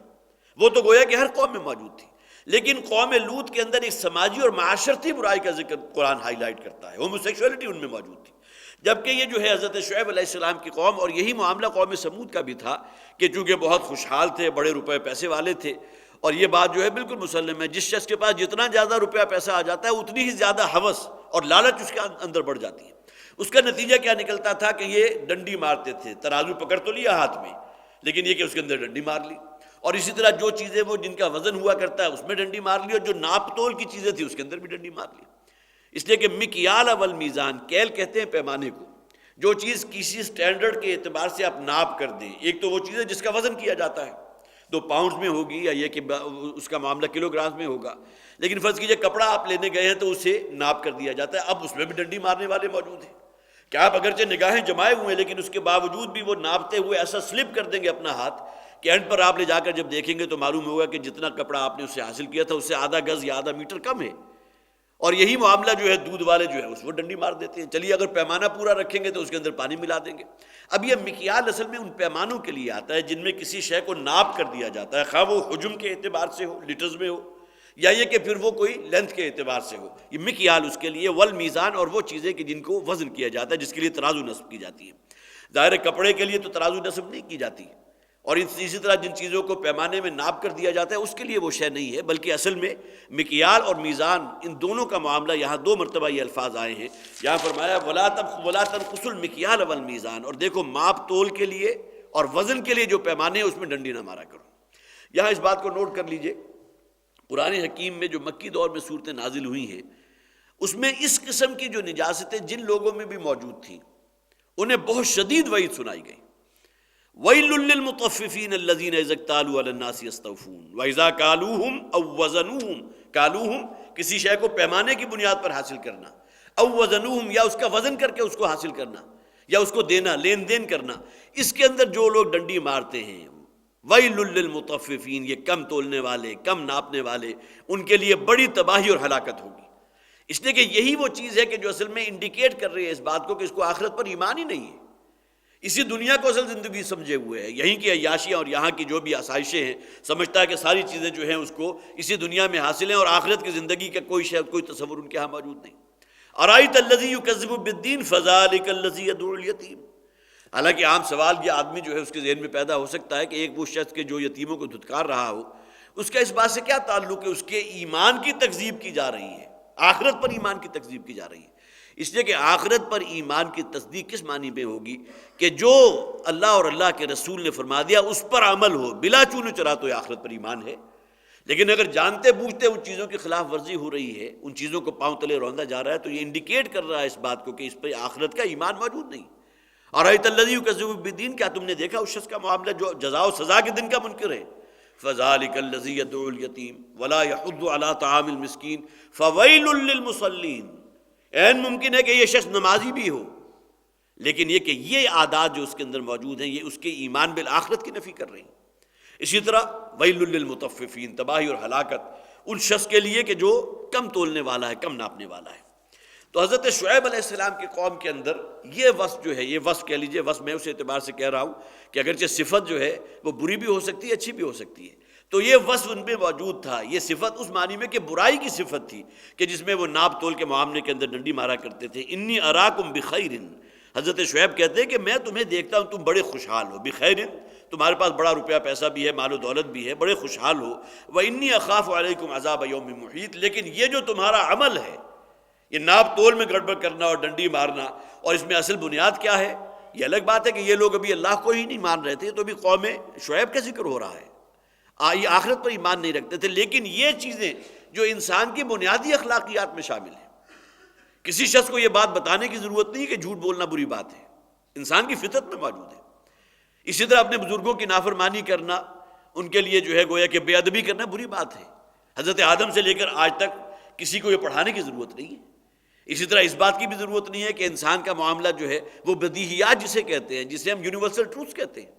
وہ تو گویا کہ ہر قوم میں موجود تھی۔ لیکن قوم لوط کے اندر ایک سماجی اور معاشرتی برائی کا ذکر قرآن ہائی لائٹ کرتا ہے، ہوموسیکشولیٹی ان میں موجود تھی، جبکہ یہ جو ہے حضرت شعیب علیہ السلام کی قوم، اور یہی معاملہ قوم سمود کا بھی تھا کہ چونکہ بہت خوشحال تھے، بڑے روپے پیسے والے تھے، اور یہ بات جو ہے بالکل مسلم ہے، جس شخص کے پاس جتنا زیادہ روپیہ پیسہ آ جاتا ہے اتنی ہی زیادہ ہوس اور لالچ اس کے اندر بڑھ جاتی ہے۔ اس کا نتیجہ کیا نکلتا تھا کہ یہ ڈنڈی مارتے تھے، ترازو پکڑ تو لیا ہاتھ میں، لیکن یہ کہ اس کے اندر ڈنڈی مار لی، اور اسی طرح جو چیزیں وہ جن کا وزن ہوا کرتا ہے اس میں ڈنڈی مار لی، اور جو ناپ تول کی چیزیں تھیں اس کے اندر بھی ڈنڈی مار لی۔ اس لیے کہ مکیال والمیزان، کیل کہتے ہیں پیمانے کو، جو چیز کسی سٹینڈرڈ کے اعتبار سے آپ ناپ کر دیں، ایک تو وہ چیز ہے جس کا وزن کیا جاتا ہے، 2 پاؤنڈز میں ہوگی، یا یہ کہ اس کا معاملہ کلو گرام میں ہوگا، لیکن فرض کیجئے کپڑا آپ لینے گئے ہیں تو اسے ناپ کر دیا جاتا ہے، اب اس میں بھی ڈنڈی مارنے والے موجود ہیں کہ آپ اگرچہ نگاہیں جمائے ہوئے ہیں لیکن اس کے باوجود بھی وہ ناپتے ہوئے ایسا سلپ کر دیں گے اپنا ہاتھ کہ اینڈ پر آپ لے جا کر جب دیکھیں گے تو معلوم ہوگا کہ جتنا کپڑا آپ نے اس سے حاصل کیا تھا اس سے آدھا گز یا آدھا میٹر کم ہے، اور یہی معاملہ جو ہے دودھ والے جو ہے اس کو ڈنڈی مار دیتے ہیں. چلیے اگر پیمانہ پورا رکھیں گے تو اس کے اندر پانی ملا دیں گے. اب یہ مکیال اصل میں ان پیمانوں کے لیے آتا ہے جن میں کسی شے کو ناپ کر دیا جاتا ہے، خواہ وہ حجم کے اعتبار سے ہو، لیٹرز میں ہو، یا یہ کہ پھر وہ کوئی لینتھ کے اعتبار سے ہو. یہ مکیال اس کے لیے، والمیزان اور وہ چیزیں کہ جن کو وزن کیا جاتا ہے، جس کے لیے ترازو نصب کی جاتی ہے. ظاہر ہے کپڑے کے لیے تو ترازو نصب نہیں کی جاتی، اور اسی طرح جن چیزوں کو پیمانے میں ناپ کر دیا جاتا ہے اس کے لیے وہ شے نہیں ہے، بلکہ اصل میں مکیال اور میزان ان دونوں کا معاملہ یہاں 2 مرتبہ یہ الفاظ آئے ہیں. یہاں فرمایا وَلَا تَنْقُصُوا الْمِكْيَالَ وَالْمِيزَانَ، اور دیکھو ماپ تول کے لیے اور وزن کے لیے جو پیمانے ہیں اس میں ڈنڈی نہ مارا کرو. یہاں اس بات کو نوٹ کر لیجئے، قرآن حکیم میں جو مکی دور میں صورتیں نازل ہوئی ہیں اس میں اس قسم کی جو نجاستیں جن لوگوں میں بھی موجود تھیں انہیں بہت شدید وعید سنائی گئی. وَيْلٌ لِّلْمُطَفِّفِينَ الَّذِينَ إِذَا اكْتَالُوا عَلَى النَّاسِ يَسْتَوْفُونَ وَإِذَا كَالُوهُمْ أَوْ وَّزَنُوهُمْ، كَالُوهُمْ کسی شے کو پیمانے کی بنیاد پر حاصل کرنا، أَوْ وَّزَنُوهُمْ یا اس کا وزن کر کے اس کو حاصل کرنا یا اس کو دینا، لین دین کرنا، اس کے اندر جو لوگ ڈنڈی مارتے ہیں. وَيْلٌ لِّلْمُطَفِّفِينَ، یہ کم تولنے والے، کم ناپنے والے، ان کے لیے بڑی تباہی اور ہلاکت ہوگی. اس لیے کہ یہی وہ چیز ہے کہ جو اصل میں انڈیکیٹ کر رہی ہے اس بات کو کہ اس کو آخرت پر ایمان ہی نہیں ہے، اسی دنیا کو اصل زندگی سمجھے ہوئے ہے. یہیں کی عیاشیاں اور یہاں کی جو بھی آسائشیں ہیں سمجھتا ہے کہ ساری چیزیں جو ہیں اس کو اسی دنیا میں حاصل ہیں، اور آخرت کی زندگی کا کوئی شے، کوئی تصور ان کے ہاں موجود نہیں. أَرَأَيْتَ الَّذِي يُكَذِّبُ بِالدِّينِ فَذَلِكَ الَّذِي يَدُعُّ الْيَتِيمَ. حالانکہ عام سوال یہ آدمی جو ہے اس کے ذہن میں پیدا ہو سکتا ہے کہ ایک وہ شخص کے جو یتیموں کو دھتکار رہا ہو، اس کا اس بات سے کیا تعلق ہے اس کے ایمان کی تکذیب کی جا رہی ہے، آخرت پر ایمان کی تکذیب کی جا رہی ہے. اس لیے کہ آخرت پر ایمان کی تصدیق کس معنی میں ہوگی کہ جو اللہ اور اللہ کے رسول نے فرما دیا اس پر عمل ہو، بلا چون چرا تو یہ آخرت پر ایمان ہے. لیکن اگر جانتے بوجھتے ان چیزوں کی خلاف ورزی ہو رہی ہے، ان چیزوں کو پاؤں تلے روندا جا رہا ہے، تو یہ انڈیکیٹ کر رہا ہے اس بات کو کہ اس پر آخرت کا ایمان موجود نہیں. أَرَأَيْتَ الَّذِي يُكَذِّبُ بِالدِّينِ، کیا تم نے دیکھا اس شخص کا معاملہ جو جزا و سزا کے دن کا منکر ہے. فَذَلِكَ الَّذِي يَدْعُو الْيَتِيمَ وَلَا يَحُضُّ عَلَىٰ طَعَامِ الْمِسْكِينِ فَوَيْلٌ لِّلْمُصَلِّينَ. عین ممکن ہے کہ یہ شخص نمازی بھی ہو، لیکن یہ کہ یہ عادات جو اس کے اندر موجود ہیں یہ اس کے ایمان بالآخرت کی نفی کر رہی ہیں. اسی طرح ویل للمطففین، تباہی اور ہلاکت ان شخص کے لیے کہ جو کم تولنے والا ہے، کم ناپنے والا ہے. تو حضرت شعیب علیہ السلام کی قوم کے اندر یہ وصف جو ہے، یہ وصف کہہ لیجئے، وصف میں اس اعتبار سے کہہ رہا ہوں کہ اگرچہ صفت جو ہے وہ بری بھی ہو سکتی ہے، اچھی بھی ہو سکتی ہے، تو یہ وصف ان میں موجود تھا. یہ صفت اس معنی میں کہ برائی کی صفت تھی کہ جس میں وہ ناپ تول کے معاملے کے اندر ڈنڈی مارا کرتے تھے. انی اراکم بخیر، حضرت شعیب کہتے ہیں کہ میں تمہیں دیکھتا ہوں تم بڑے خوشحال ہو. بخیر، تمہارے پاس بڑا روپیہ پیسہ بھی ہے، مال و دولت بھی ہے، بڑے خوشحال ہو. وانی اخاف علیکم عذاب یوم محیط، لیکن یہ جو تمہارا عمل ہے، یہ ناپ تول میں گڑبڑ کرنا اور ڈنڈی مارنا، اور اس میں اصل بنیاد کیا ہے؟ یہ الگ بات ہے کہ یہ لوگ ابھی اللہ کو ہی نہیں مان رہے تھے، تو ابھی قوم شعیب کا ذکر ہو رہا ہے، یہ آخرت پر ایمان نہیں رکھتے تھے. لیکن یہ چیزیں جو انسان کی بنیادی اخلاقیات میں شامل ہیں، کسی شخص کو یہ بات بتانے کی ضرورت نہیں کہ جھوٹ بولنا بری بات ہے، انسان کی فطرت میں موجود ہے. اسی طرح اپنے بزرگوں کی نافرمانی کرنا، ان کے لیے جو ہے گویا کہ بے ادبی کرنا بری بات ہے. حضرت آدم سے لے کر آج تک کسی کو یہ پڑھانے کی ضرورت نہیں ہے. اسی طرح اس بات کی بھی ضرورت نہیں ہے کہ انسان کا معاملہ جو ہے وہ بدیہیات جسے کہتے ہیں، جسے ہم یونیورسل ٹروتھ کہتے ہیں،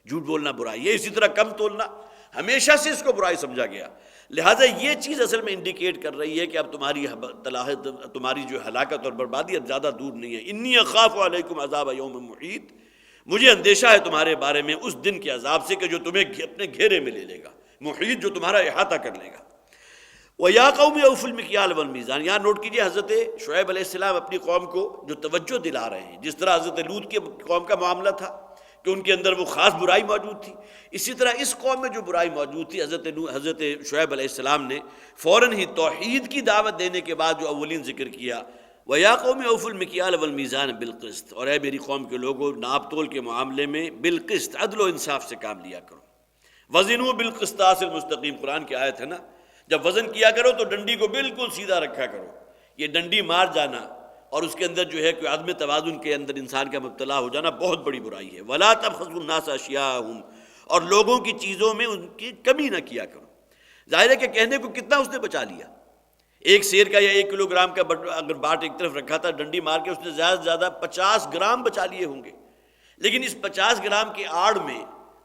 جھوٹ بولنا برائی ہے. اسی طرح کم تولنا ہمیشہ سے اس کو برائی سمجھا گیا. لہٰذا یہ چیز اصل میں انڈیکیٹ کر رہی ہے کہ اب تمہاری جو ہلاکت اور بربادی اب زیادہ دور نہیں ہے. انی اخاف علیکم عذاب یوم محیط، مجھے اندیشہ ہے تمہارے بارے میں اس دن کے عذاب سے کہ جو تمہیں اپنے گھیرے میں لے لے گا، محیط جو تمہارا احاطہ کر لے گا. وَيَا قَوْمِ أَوْفُوا الْمِكْيَالَ وَالْمِيزَانَ، یہاں نوٹ کیجئے حضرت شعیب علیہ السلام اپنی قوم کو جو توجہ دلا رہے ہیں، جس طرح حضرت لوط کی قوم کا معاملہ تھا کہ ان کے اندر وہ خاص برائی موجود تھی، اسی طرح اس قوم میں جو برائی موجود تھی حضرت شعیب علیہ السلام نے فوراً ہی توحید کی دعوت دینے کے بعد جو اولین ذکر کیا، وَيَا قَوْمِ أَوْفُوا الْمِكْيَالَ وَالْمِيزَانَ بِالْقِسْطِ، اور اے میری قوم کے لوگوں ناپ تول کے معاملے میں بالقسط، عدل و انصاف سے کام لیا کرو. وَزِنُوا بِالْقِسْطَاسِ الْمُسْتَقِيمِ، قرآن کی آیت ہے نا، جب وزن کیا کرو تو ڈنڈی کو بالکل سیدھا رکھا کرو. یہ ڈنڈی مار جانا اور اس کے اندر جو ہے کہ عدم توازن کے اندر انسان کا مبتلا ہو جانا بہت بڑی برائی ہے. وَلَا تَبْخَسُوا النَّاسَ أَشْيَاءَهُمْ، اور لوگوں کی چیزوں میں ان کی کمی نہ کیا کرو. ظاہر ہے کہ کہنے کو کتنا اس نے بچا لیا، ایک سیر کا یا 1 کلو گرام کا اگر باٹ ایک طرف رکھا تھا، ڈنڈی مار کے اس نے زیادہ سے زیادہ 50 گرام بچا لیے ہوں گے. لیکن اس 50 گرام کی آڑ میں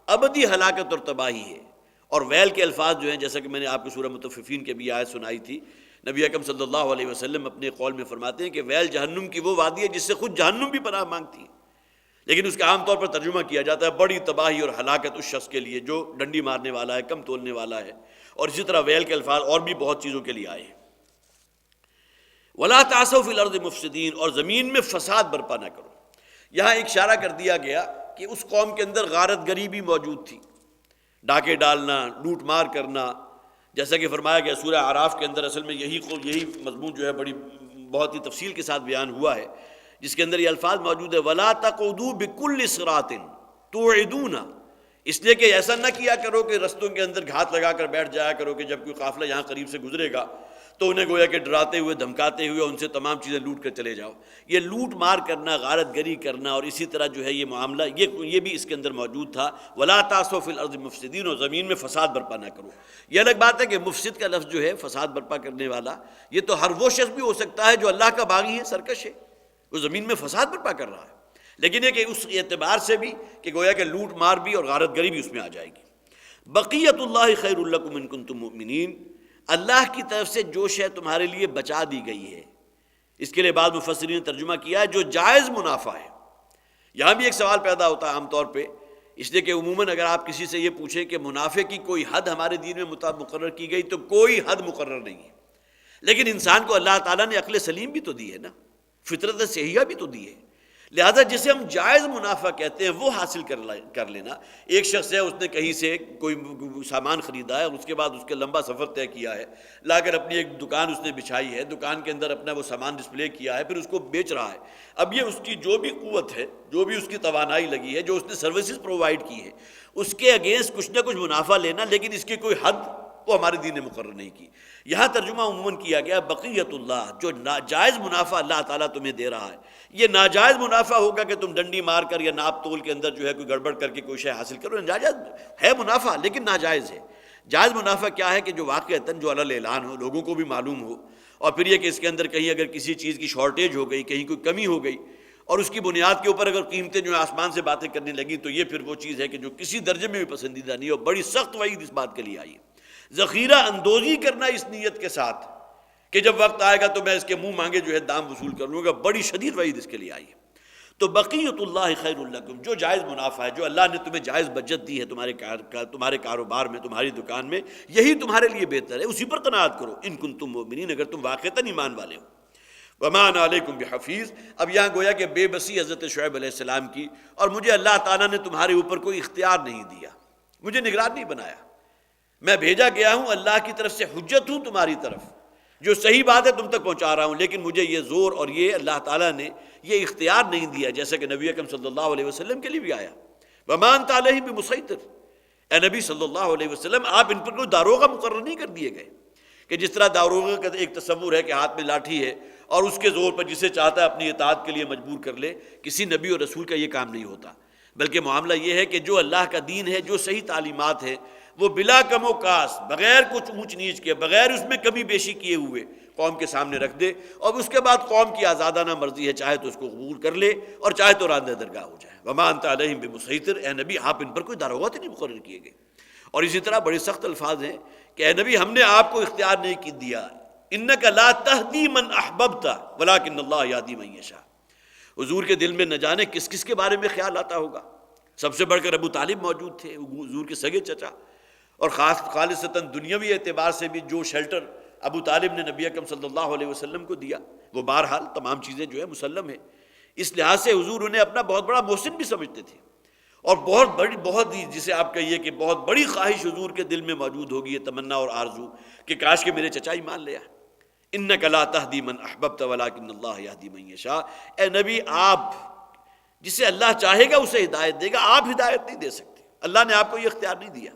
ابدی ہلاکت اور تباہی ہے. اور ویل کے الفاظ جو ہیں، جیسا کہ میں نے آپ کو سورہ مطففین کے بھی آیت سنائی تھی، نبی اکرم صلی اللہ علیہ وسلم اپنے قول میں فرماتے ہیں کہ ویل جہنم کی وہ وادی ہے جس سے خود جہنم بھی پناہ مانگتی ہے، لیکن اس کا عام طور پر ترجمہ کیا جاتا ہے بڑی تباہی اور ہلاکت اس شخص کے لیے جو ڈنڈی مارنے والا ہے، کم تولنے والا ہے، اور اسی طرح ویل کے الفاظ اور بھی بہت چیزوں کے لیے آئے ہیں۔ وَلَا تَعْثَوْا فِي الْأَرْضِ مُفْسِدِينَ، اور زمین میں فساد برپا نہ کرو۔ یہاں ایک اشارہ کر دیا گیا کہ اس قوم کے اندر غارت گری بھی موجود تھی، ڈاکے ڈالنا، لوٹ مار کرنا، جیسا کہ فرمایا گیا سورہ اعراف کے اندر، اصل میں یہی مضمون جو ہے بہت ہی تفصیل کے ساتھ بیان ہوا ہے، جس کے اندر یہ الفاظ موجود ہے وَلَا تَقْعُدُوا بِكُلِّ صِرَاطٍ تُوعِدُونَ، اس لیے کہ ایسا نہ کیا کرو کہ رستوں کے اندر گھات لگا کر بیٹھ جایا کرو کہ جب کوئی قافلہ یہاں قریب سے گزرے گا تو انہیں گویا کہ ڈراتے ہوئے دھمکاتے ہوئے ان سے تمام چیزیں لوٹ کر چلے جاؤ۔ یہ لوٹ مار کرنا، غارت گری کرنا، اور اسی طرح جو ہے یہ معاملہ یہ بھی اس کے اندر موجود تھا۔ وَلَا تَعْثَوْا فِي الْأَرْضِ مُفْسِدِينَ، اور زمین میں فساد برپا نہ کرو۔ یہ الگ بات ہے کہ مفسد کا لفظ جو ہے فساد برپا کرنے والا، یہ تو ہر وہ شخص بھی ہو سکتا ہے جو اللہ کا باغی ہے، سرکش ہے، وہ زمین میں فساد برپا کر رہا ہے، لیکن یہ کہ اس اعتبار سے بھی کہ گویا کہ لوٹ مار بھی اور غارت گری بھی اس میں آ جائے گی۔ بقیت اللہ خیر لکم ان کنتم مؤمنین، اللہ کی طرف سے جو شے تمہارے لیے بچا دی گئی ہے، اس کے لیے بعض مفسرین نے ترجمہ کیا ہے جو جائز منافع ہے۔ یہاں بھی ایک سوال پیدا ہوتا ہے عام طور پہ، اس لیے کہ عموماً اگر آپ کسی سے یہ پوچھیں کہ منافع کی کوئی حد ہمارے دین میں مقرر کی گئی تو کوئی حد مقرر نہیں ہے، لیکن انسان کو اللہ تعالیٰ نے عقل سلیم بھی تو دی ہے نا، فطرت صحیحہ بھی تو دی ہے، لہذا جسے ہم جائز منافع کہتے ہیں وہ حاصل کر لینا۔ ایک شخص ہے، اس نے کہیں سے کوئی سامان خریدا ہے اور اس کے بعد اس کے لمبا سفر طے کیا ہے، لا کر اپنی ایک دکان اس نے بچھائی ہے، دکان کے اندر اپنا وہ سامان ڈسپلے کیا ہے، پھر اس کو بیچ رہا ہے۔ اب یہ اس کی جو بھی قوت ہے، جو بھی اس کی توانائی لگی ہے، جو اس نے سروسز پرووائڈ کی ہے، اس کے اگینسٹ کچھ نہ کچھ منافع لینا، لیکن اس کی کوئی حد وہ ہمارے دین نے مقرر نہیں کی۔ یہاں ترجمہ عموماً کیا گیا بقیت اللہ، جو ناجائز منافع اللہ تعالیٰ تمہیں دے رہا ہے، یہ ناجائز منافع ہوگا کہ تم ڈنڈی مار کر یا ناپ تول کے اندر جو ہے کوئی گڑبڑ کر کے کوئی شے حاصل کرو، ناجائز ہے منافع لیکن ناجائز ہے۔ جائز منافع کیا ہے کہ جو واقعتاً جو علی اعلان ہو، لوگوں کو بھی معلوم ہو، اور پھر یہ کہ اس کے اندر کہیں اگر کسی چیز کی شارٹیج ہو گئی، کہیں کوئی کمی ہو گئی، اور اس کی بنیاد کے اوپر اگر قیمتیں جو ہے آسمان سے باتیں کرنے لگی، تو یہ پھر وہ چیز ہے کہ جو کسی درجے میں بھی پسندیدہ نہیں، اور بڑی سخت وعید اس بات کے لیے آئی ہے۔ ذخیرہ اندوزی کرنا اس نیت کے ساتھ کہ جب وقت آئے گا تو میں اس کے منہ مانگے جو ہے دام وصول کر لوں گا، بڑی شدید وعید اس کے لیے آئی ہے۔ تو بقیت اللہ خیر لکم، جو جائز منافع ہے، جو اللہ نے تمہیں جائز بچت دی ہے تمہارے کاروبار میں، تمہاری دکان میں، یہی تمہارے لیے بہتر ہے، اسی پر قناعت کرو ان کنتم مؤمنین، اگر تم واقعتاً ایمان والے ہو۔ وما انا علیکم بحفیظ، اب یہاں گویا کہ بے بسی حضرت شعیب علیہ السلام کی، اور مجھے اللہ تعالیٰ نے تمہارے اوپر کوئی اختیار نہیں دیا، مجھے نگران نہیں بنایا، میں بھیجا گیا ہوں اللہ کی طرف سے، حجت ہوں تمہاری طرف، جو صحیح بات ہے تم تک پہنچا رہا ہوں، لیکن مجھے یہ زور اور یہ اللہ تعالیٰ نے یہ اختیار نہیں دیا، جیسا کہ نبی اکرم صلی اللہ علیہ وسلم کے لیے بھی آیا، وَمَا أَنْتَ عَلَيْهِمْ بِمُسَيْطِرٍ، اے نبی صلی اللہ علیہ وسلم آپ ان پر کوئی داروغہ مقرر نہیں کر دیے گئے، کہ جس طرح داروغہ کا ایک تصور ہے کہ ہاتھ میں لاٹھی ہے اور اس کے زور پر جسے چاہتا ہے اپنی اطاعت کے لیے مجبور کر لے، کسی نبی اور رسول کا یہ کام نہیں ہوتا، بلکہ معاملہ یہ ہے کہ جو اللہ کا دین ہے، جو صحیح تعلیمات ہے، وہ بلا کم و کاس، بغیر کچھ اونچ نیچ کے، بغیر اس میں کمی بیشی کیے ہوئے قوم کے سامنے رکھ دے، اور اس کے بعد قوم کی آزادانہ مرضی ہے، چاہے تو اس کو قبول کر لے اور چاہے تو راندہ درگاہ ہو جائے۔ وما انت علیہم بمسیطر، اے نبی آپ ان پر کوئی داروغات نہیں مقرر کیے گئے۔ اور اسی طرح بڑے سخت الفاظ ہیں کہ اے نبی ہم نے آپ کو اختیار نہیں کی دیا، انک لا تہدی من احببت ولکن اللہ یہدی من یشاء۔ حضور کے دل میں نہ جانے کس کس کے بارے میں خیال آتا ہوگا، سب سے بڑھ کر ابو طالب موجود تھے، حضور کے سگے چچا، اور خالصتاً دنیاوی اعتبار سے بھی جو شیلٹر ابو طالب نے نبی اکرم صلی اللہ علیہ وسلم کو دیا، وہ بہرحال تمام چیزیں جو ہے مسلم ہے، اس لحاظ سے حضور انہیں اپنا بہت بڑا محسن بھی سمجھتے تھے، اور بہت ہی جسے آپ کہیے کہ بہت بڑی خواہش حضور کے دل میں موجود ہوگی، یہ تمنا اور آرزو کہ کاش کہ میرے چچا ایمان لے آئے۔ انک لا تہدی من احببت ولکن اللہ یہدی من یشاء، اے نبی آپ جسے اللہ چاہے گا اسے ہدایت دے گا، آپ ہدایت نہیں دے سکتے، اللہ نے آپ کو یہ اختیار نہیں دیا۔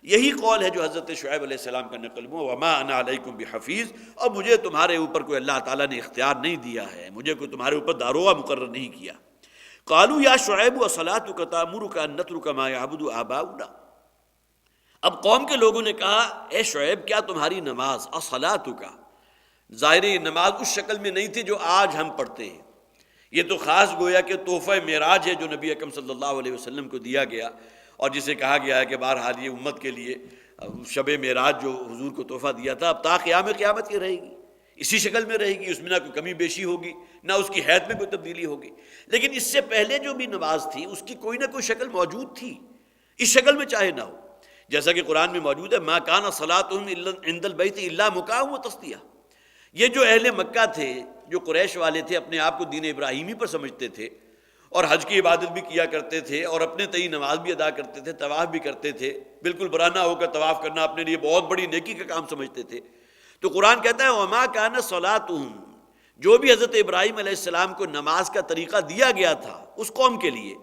یہی قول ہے جو حضرت شعیب علیہ السلام کا نقل ہوا، وما انا علیکم بحفیظ، اور مجھے تمہارے اوپر کوئی اللہ تعالیٰ نے اختیار نہیں دیا ہے، مجھے کوئی تمہارے اوپر داروغہ مقرر نہیں کیا۔ قالوا یا شعیب وصلاتک تأمرک ان نترک ما یعبد آباؤنا، اب قوم کے لوگوں نے کہا اے شعیب کیا تمہاری نماز اصلاتک، ظاہری نماز اس شکل میں نہیں تھی جو آج ہم پڑھتے ہیں، یہ تو خاص گویا کہ تحفہ معراج ہے جو نبی اکرم صلی اللہ علیہ وسلم کو دیا گیا، اور جسے کہا گیا ہے کہ بہرحال یہ امت کے لیے شب معراج جو حضور کو تحفہ دیا تھا، اب تا قیام قیامت یہ رہے گی، اسی شکل میں رہے گی، اس میں نہ کوئی کمی بیشی ہوگی، نہ اس کی حیت میں کوئی تبدیلی ہوگی۔ لیکن اس سے پہلے جو بھی نماز تھی اس کی کوئی نہ کوئی شکل موجود تھی، اس شکل میں چاہے نہ ہو، جیسا کہ قرآن میں موجود ہے ما کان صلاتهم عند البیت الا مکاء وتصدیہ۔ یہ جو اہل مکہ تھے، جو قریش والے تھے، اپنے آپ کو دین ابراہیمی پر سمجھتے تھے اور حج کی عبادت بھی کیا کرتے تھے اور اپنے تئیں نماز بھی ادا کرتے تھے، طواف بھی کرتے تھے، بالکل برہنہ ہو کر طواف کرنا اپنے لیے بہت بڑی نیکی کا کام سمجھتے تھے۔ تو قرآن کہتا ہے وما کان صلاتهم، جو بھی حضرت ابراہیم علیہ السلام کو نماز کا طریقہ دیا گیا تھا اس قوم کے لیے،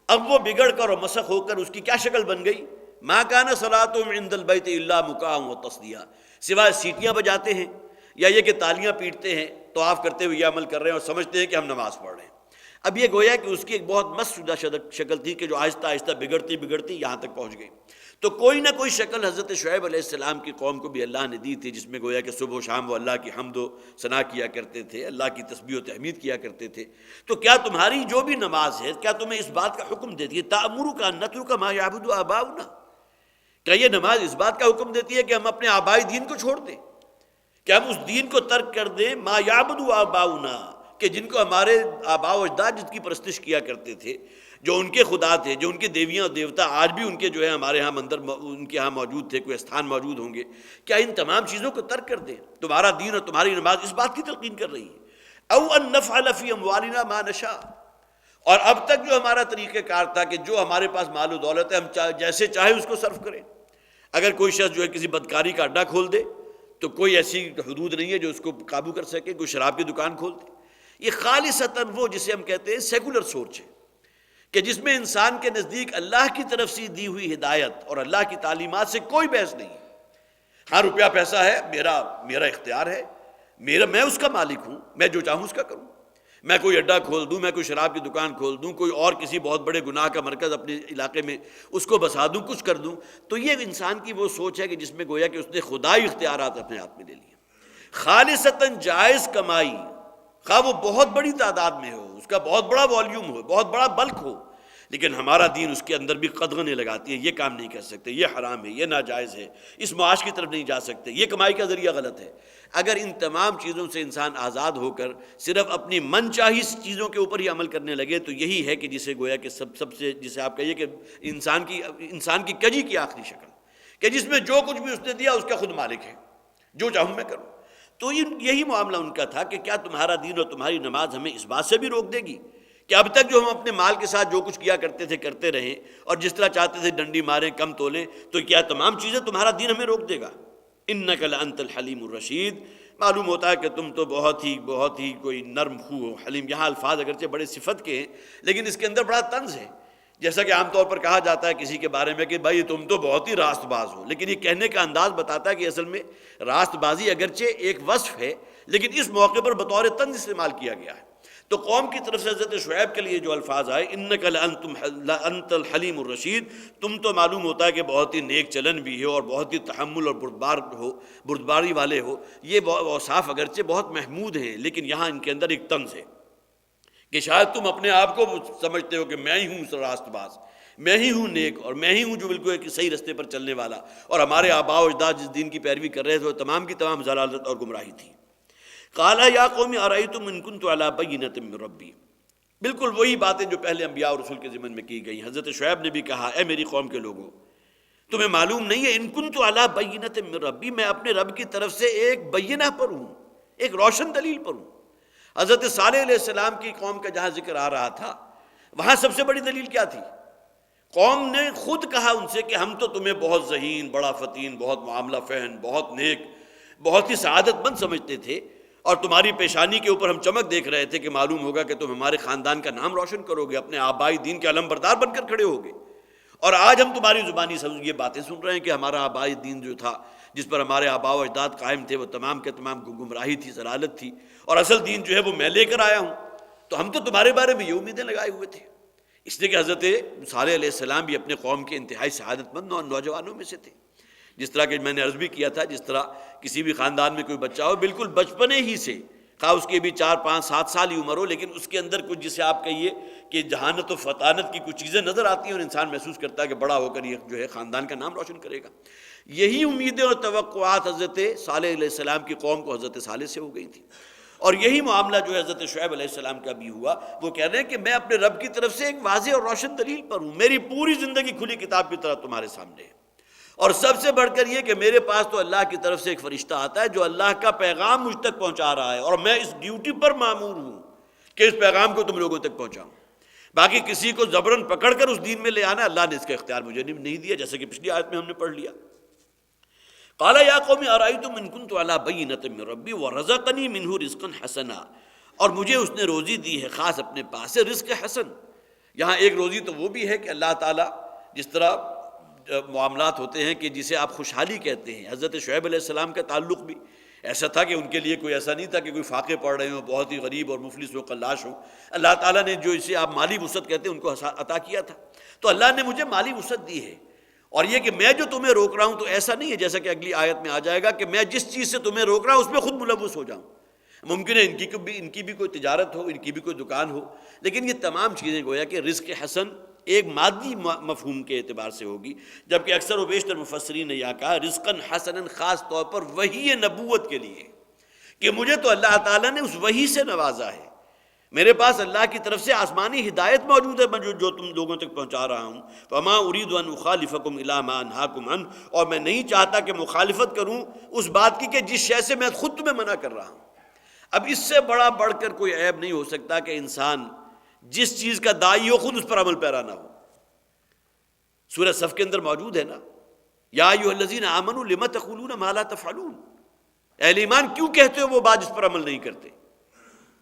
اب وہ بگڑ کر اور مسخ ہو کر اس کی کیا شکل بن گئی؟ ما کان صلاتهم عند البیت الا مکاء وتصدیہ، سوائے سیٹیاں بجاتے ہیں یا یہ کہ تالیاں پیٹتے ہیں، طواف کرتے ہوئے یہ عمل کر رہے ہیں اور سمجھتے ہیں کہ ہم نماز پڑھ رہے ہیں۔ اب یہ گویا کہ اس کی ایک بہت مست شدہ شکل تھی کہ جو آہستہ آہستہ بگڑتی بگڑتی یہاں تک پہنچ گئی۔ تو کوئی نہ کوئی شکل حضرت شعیب علیہ السلام کی قوم کو بھی اللہ نے دی تھی، جس میں گویا کہ صبح و شام وہ اللہ کی حمد و ثنا کیا کرتے تھے، اللہ کی تسبیح و تحمید کیا کرتے تھے۔ تو کیا تمہاری جو بھی نماز ہے، کیا تمہیں اس بات کا حکم دیتی ہے تأمرک ان نترک ما یعبد آباؤنا؟ کیا یہ نماز اس بات کا حکم دیتی ہے کہ ہم اپنے آبائی دین کو چھوڑ دیں، کہ ہم اس دین کو ترک کر دیں ما یعبد آباؤنا، کہ جن کو ہمارے آباء و اجداد جس کی پرستش کیا کرتے تھے، جو ان کے خدا تھے، جو ان کے دیویاں اور دیوتا آج بھی ان کے جو ہے ہمارے ہاں مندر ان کے ہاں موجود تھے، کوئی استھان موجود ہوں گے، کیا ان تمام چیزوں کو ترک کر دیں؟ تمہارا دین اور تمہاری نماز اس بات کی تلقین کر رہی ہے۔ او ان نفعل فی اموالنا ما نشاء، اور اب تک جو ہمارا طریقہ کار تھا کہ جو ہمارے پاس مال و دولت ہے ہم جیسے چاہے اس کو صرف کریں۔ اگر کوئی شخص جو ہے کسی بدکاری کا اڈا کھول دے تو کوئی ایسی حدود نہیں ہے جو اس کو قابو کر سکے، کوئی شراب کی دکان کھول دے۔ یہ خالصتاً وہ جسے ہم کہتے ہیں سیکولر سوچ ہے، کہ جس میں انسان کے نزدیک اللہ کی طرف سے دی ہوئی ہدایت اور اللہ کی تعلیمات سے کوئی بحث نہیں ہے۔ ہاں روپیہ پیسہ ہے، میرا اختیار ہے، میں اس کا مالک ہوں، میں جو چاہوں اس کا کروں، میں کوئی اڈا کھول دوں، میں کوئی شراب کی دکان کھول دوں، کوئی اور کسی بہت بڑے گناہ کا مرکز اپنے علاقے میں اس کو بسا دوں، کچھ کر دوں۔ تو یہ انسان کی وہ سوچ ہے کہ جس میں گویا کہ اس نے خدائی اختیارات اپنے ہاتھ میں لے لیے۔ خالصتاً جائز کمائی، خواہ وہ بہت بڑی تعداد میں ہو، اس کا بہت بڑا والیوم ہو، بہت بڑا بلک ہو، لیکن ہمارا دین اس کے اندر بھی قدغنیں لگاتی ہے، یہ کام نہیں کر سکتے، یہ حرام ہے، یہ ناجائز ہے، اس معاش کی طرف نہیں جا سکتے، یہ کمائی کا ذریعہ غلط ہے۔ اگر ان تمام چیزوں سے انسان آزاد ہو کر صرف اپنی من چاہی چیزوں کے اوپر ہی عمل کرنے لگے تو یہی ہے کہ جسے گویا کہ سب سے جسے آپ کہیے کہ انسان کی کجی کی آخری شکل، کہ جس میں جو کچھ بھی اس نے دیا اس کا خود مالک ہے، جو چاہوں میں کروں۔ تو یہی معاملہ ان کا تھا کہ کیا تمہارا دین اور تمہاری نماز ہمیں اس بات سے بھی روک دے گی کہ اب تک جو ہم اپنے مال کے ساتھ جو کچھ کیا کرتے تھے کرتے رہیں اور جس طرح چاہتے تھے ڈنڈی ماریں کم تولیں، تو کیا تمام چیزیں تمہارا دین ہمیں روک دے گا؟ انک لانت الحلیم الرشید، معلوم ہوتا ہے کہ تم تو بہت ہی کوئی نرم خو ہو۔ حلیم یہاں الفاظ اگرچہ بڑے صفت کے ہیں لیکن اس کے اندر بڑا طنز ہے، جیسا کہ عام طور پر کہا جاتا ہے کسی کے بارے میں کہ بھائی تم تو بہت ہی راست باز ہو، لیکن یہ کہنے کا انداز بتاتا ہے کہ اصل میں راست بازی اگرچہ ایک وصف ہے لیکن اس موقع پر بطور طنز استعمال کیا گیا ہے۔ تو قوم کی طرف سے حضرت شعیب کے لیے جو الفاظ آئے انک لانت الحلیم الرشید، تم تو معلوم ہوتا ہے کہ بہت ہی نیک چلن بھی ہو اور بہت ہی تحمل اور بردباری والے ہو، یہ اوصاف اگرچہ بہت محمود ہیں لیکن یہاں ان کے اندر ایک طنز ہے کہ شاید تم اپنے آپ کو سمجھتے ہو کہ میں ہی ہوں راست باز، میں ہی ہوں نیک، اور میں ہی ہوں جو بالکل ایک صحیح رستے پر چلنے والا، اور ہمارے آباء و اجداد جس دین کی پیروی کر رہے تھے وہ تمام کی تمام ضلالت اور گمراہی تھی۔ قال یا قوم ارأیتم ان کنت علی بینۃ من ربی، بالکل وہی باتیں جو پہلے انبیاء اور رسول کے ذمن میں کی گئی۔ حضرت شعیب نے بھی کہا اے میری قوم کے لوگوں، تمہیں معلوم نہیں ہے ان کنت علی بینۃ من ربی، میں اپنے رب کی طرف سے ایک بینہ پر ہوں، ایک روشن دلیل پر ہوں۔ حضرت صالح علیہ السلام کی قوم کا جہاں ذکر آ رہا تھا وہاں سب سے بڑی دلیل کیا تھی؟ قوم نے خود کہا ان سے کہ ہم تو تمہیں بہت ذہین، بڑا فتین، بہت معاملہ فہم، بہت نیک، بہت ہی سعادت مند سمجھتے تھے، اور تمہاری پیشانی کے اوپر ہم چمک دیکھ رہے تھے کہ معلوم ہوگا کہ تم ہمارے خاندان کا نام روشن کرو گے، اپنے آبائی دین کے علم بردار بن کر کھڑے ہوگے۔ اور آج ہم تمہاری زبانی یہ باتیں سن رہے ہیں کہ ہمارا آبائی دین جو تھا جس پر ہمارے آباء و اجداد قائم تھے وہ تمام کے تمام گمراہی تھی، ضلالت تھی، اور اصل دین جو ہے وہ میں لے کر آیا ہوں۔ تو ہم تو تمہارے بارے میں یہ امیدیں لگائے ہوئے تھے، اس لیے کہ حضرت صالح علیہ السلام بھی اپنے قوم کے انتہائی سعادت مند نوجوانوں میں سے تھے۔ جس طرح کہ میں نے عرض بھی کیا تھا، جس طرح کسی بھی خاندان میں کوئی بچہ ہو بالکل بچپنے ہی سے خواہ اس کی بھی 4 5 7 سال ہی عمر ہو، لیکن اس کے اندر کچھ جسے آپ کہیے کہ جہانت و فطانت کی کچھ چیزیں نظر آتی ہیں اور انسان محسوس کرتا ہے کہ بڑا ہو کر یہ جو ہے خاندان کا نام روشن کرے گا۔ یہی امیدیں اور توقعات حضرت صالح علیہ السلام کی قوم کو حضرت صالح سے ہو گئی تھی، اور یہی معاملہ جو ہے حضرت شعیب علیہ السلام کا بھی ہوا۔ وہ کہہ رہے ہیں کہ میں اپنے رب کی طرف سے ایک واضح اور روشن دلیل پر ہوں، میری پوری زندگی کھلی کتاب کی طرح تمہارے سامنے ہے، اور سب سے بڑھ کر یہ کہ میرے پاس تو اللہ کی طرف سے ایک فرشتہ آتا ہے جو اللہ کا پیغام مجھ تک پہنچا رہا ہے، اور میں اس ڈیوٹی پر مامور ہوں کہ اس پیغام کو تم لوگوں تک پہنچاؤں۔ باقی کسی کو زبرن پکڑ کر اس دین میں لے آنا، اللہ نے اس کا اختیار مجھے نہیں دیا، جیسے کہ پچھلی آیت میں ہم نے پڑھ لیا۔ قال یا قوم ارأیتم ان کنت علی بینۃ من ربی ورزقنی منہ رزقا حسنا، اور مجھے اس نے روزی دی ہے خاص اپنے پاس سے رزق حسن۔ یہاں ایک روزی تو وہ بھی ہے کہ اللہ تعالیٰ جس طرح معاملات ہوتے ہیں کہ جسے آپ خوشحالی کہتے ہیں، حضرت شعیب علیہ السلام کا تعلق بھی ایسا تھا کہ ان کے لیے کوئی ایسا نہیں تھا کہ کوئی فاقے پڑ رہے ہوں، بہت ہی غریب اور مفلس و قلاش ہوں۔ اللہ تعالیٰ نے جو اسے آپ مالی وسعت کہتے ہیں ان کو عطا کیا تھا، تو اللہ نے مجھے مالی وسعت دی ہے، اور یہ کہ میں جو تمہیں روک رہا ہوں تو ایسا نہیں ہے جیسا کہ اگلی آیت میں آ جائے گا کہ میں جس چیز سے تمہیں روک رہا ہوں اس میں خود ملوث ہو جاؤں۔ ممکن ہے ان کی بھی کوئی تجارت ہو، ان کی بھی کوئی دکان ہو، لیکن یہ تمام چیزیں گویا کہ رزق حسن ایک مادی مفہوم کے اعتبار سے ہوگی، جبکہ اکثر و بیشتر مفسرین نے یہ کہا رزقا حسنا خاص طور پر وحی نبوت کے لیے، کہ مجھے تو اللہ تعالیٰ نے اس وحی سے نوازا ہے، میرے پاس اللہ کی طرف سے آسمانی ہدایت موجود ہے جو تم لوگوں تک پہنچا رہا ہوں۔ فما اريد ان اخالفكم الى ما انهاكم عنه، اور میں نہیں چاہتا کہ مخالفت کروں اس بات کی کہ جس شے سے میں خود تمہیں منع کر رہا ہوں۔ اب اس سے بڑھ کر کوئی عیب نہیں ہو سکتا کہ انسان جس چیز کا داعی ہو خود اس پر عمل پیرا نہ ہو۔ سورہ صف کے اندر موجود ہے نا، یا ایھا الذین آمنوا لم تقولون ما لا تفعلون، اہل ایمان کیوں کہتے ہو وہ بات جس پر عمل نہیں کرتے؟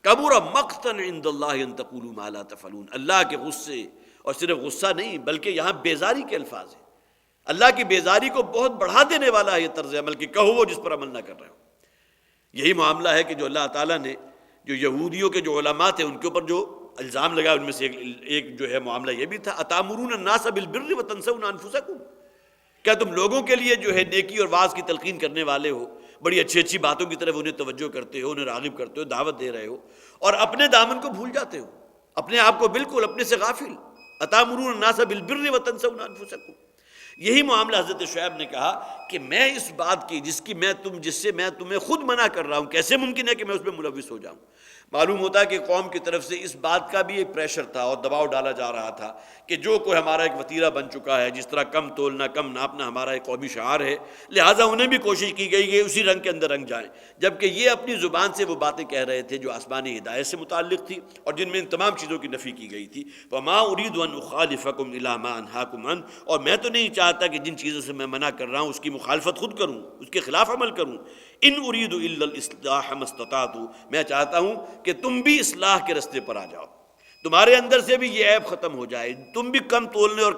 کبر مقتا عند اللہ ان تقولوا ما لا تفعلون، اللہ کے غصے، اور صرف غصہ نہیں بلکہ یہاں بیزاری کے الفاظ ہیں، اللہ کی بیزاری کو بہت بڑھا دینے والا ہے یہ طرز عمل کہ کہو وہ جس پر عمل نہ کر رہے ہو۔ یہی معاملہ ہے کہ جو اللہ تعالیٰ نے جو یہودیوں کے جو علماء تھے ان کے اوپر جو الزام لگا، ان میں سے ایک جو ہے معاملہ یہ بھی تھا اتامرون الناس بالبر وتنسون انفسکم، کیا تم لوگوں کے لیے جو ہے نیکی اور واعظ کی تلقین کرنے والے ہو، بڑی اچھی اچھی باتوں کی طرف انہیں توجہ کرتے ہو، انہیں راغب کرتے ہو، دعوت دے رہے ہو، اور اپنے دامن کو بھول جاتے ہو، اپنے آپ کو بالکل اپنے سے غافل۔ اتامرون الناس بالبر وتنسون انفسکم، یہی معاملہ حضرت شعیب نے کہا کہ میں اس بات کی جس سے میں تمہیں خود منع کر رہا ہوں، کیسے ممکن ہے کہ میں اس میں ملوث ہو جاؤں؟ معلوم ہوتا ہے کہ قوم کی طرف سے اس بات کا بھی ایک پریشر تھا اور دباؤ ڈالا جا رہا تھا کہ جو کوئی ہمارا ایک وتیرہ بن چکا ہے، جس طرح کم تولنا کم ناپنا ہمارا ایک قومی شعار ہے، لہٰذا انہیں بھی کوشش کی گئی کہ اسی رنگ کے اندر رنگ جائیں، جبکہ یہ اپنی زبان سے وہ باتیں کہہ رہے تھے جو آسمانی ہدایت سے متعلق تھی اور جن میں ان تمام چیزوں کی نفی کی گئی تھی۔ وما اريد ان اخالفكم الى ما انهاكم عنه، اور میں تو نہیں چاہتا کہ جن چیزوں سے میں منع کر رہا ہوں اس کی مخالفت خود کروں، اس کے خلاف عمل کروں۔ ان اريد الا الاصلاح ما استطعت، میں چاہتا ہوں کہ تم بھی اصلاح کے رستے پر آ جاؤ، تمہارے اندر سے بھی یہ عیب ختم ہو جائے، تم بھی کم تولنے اور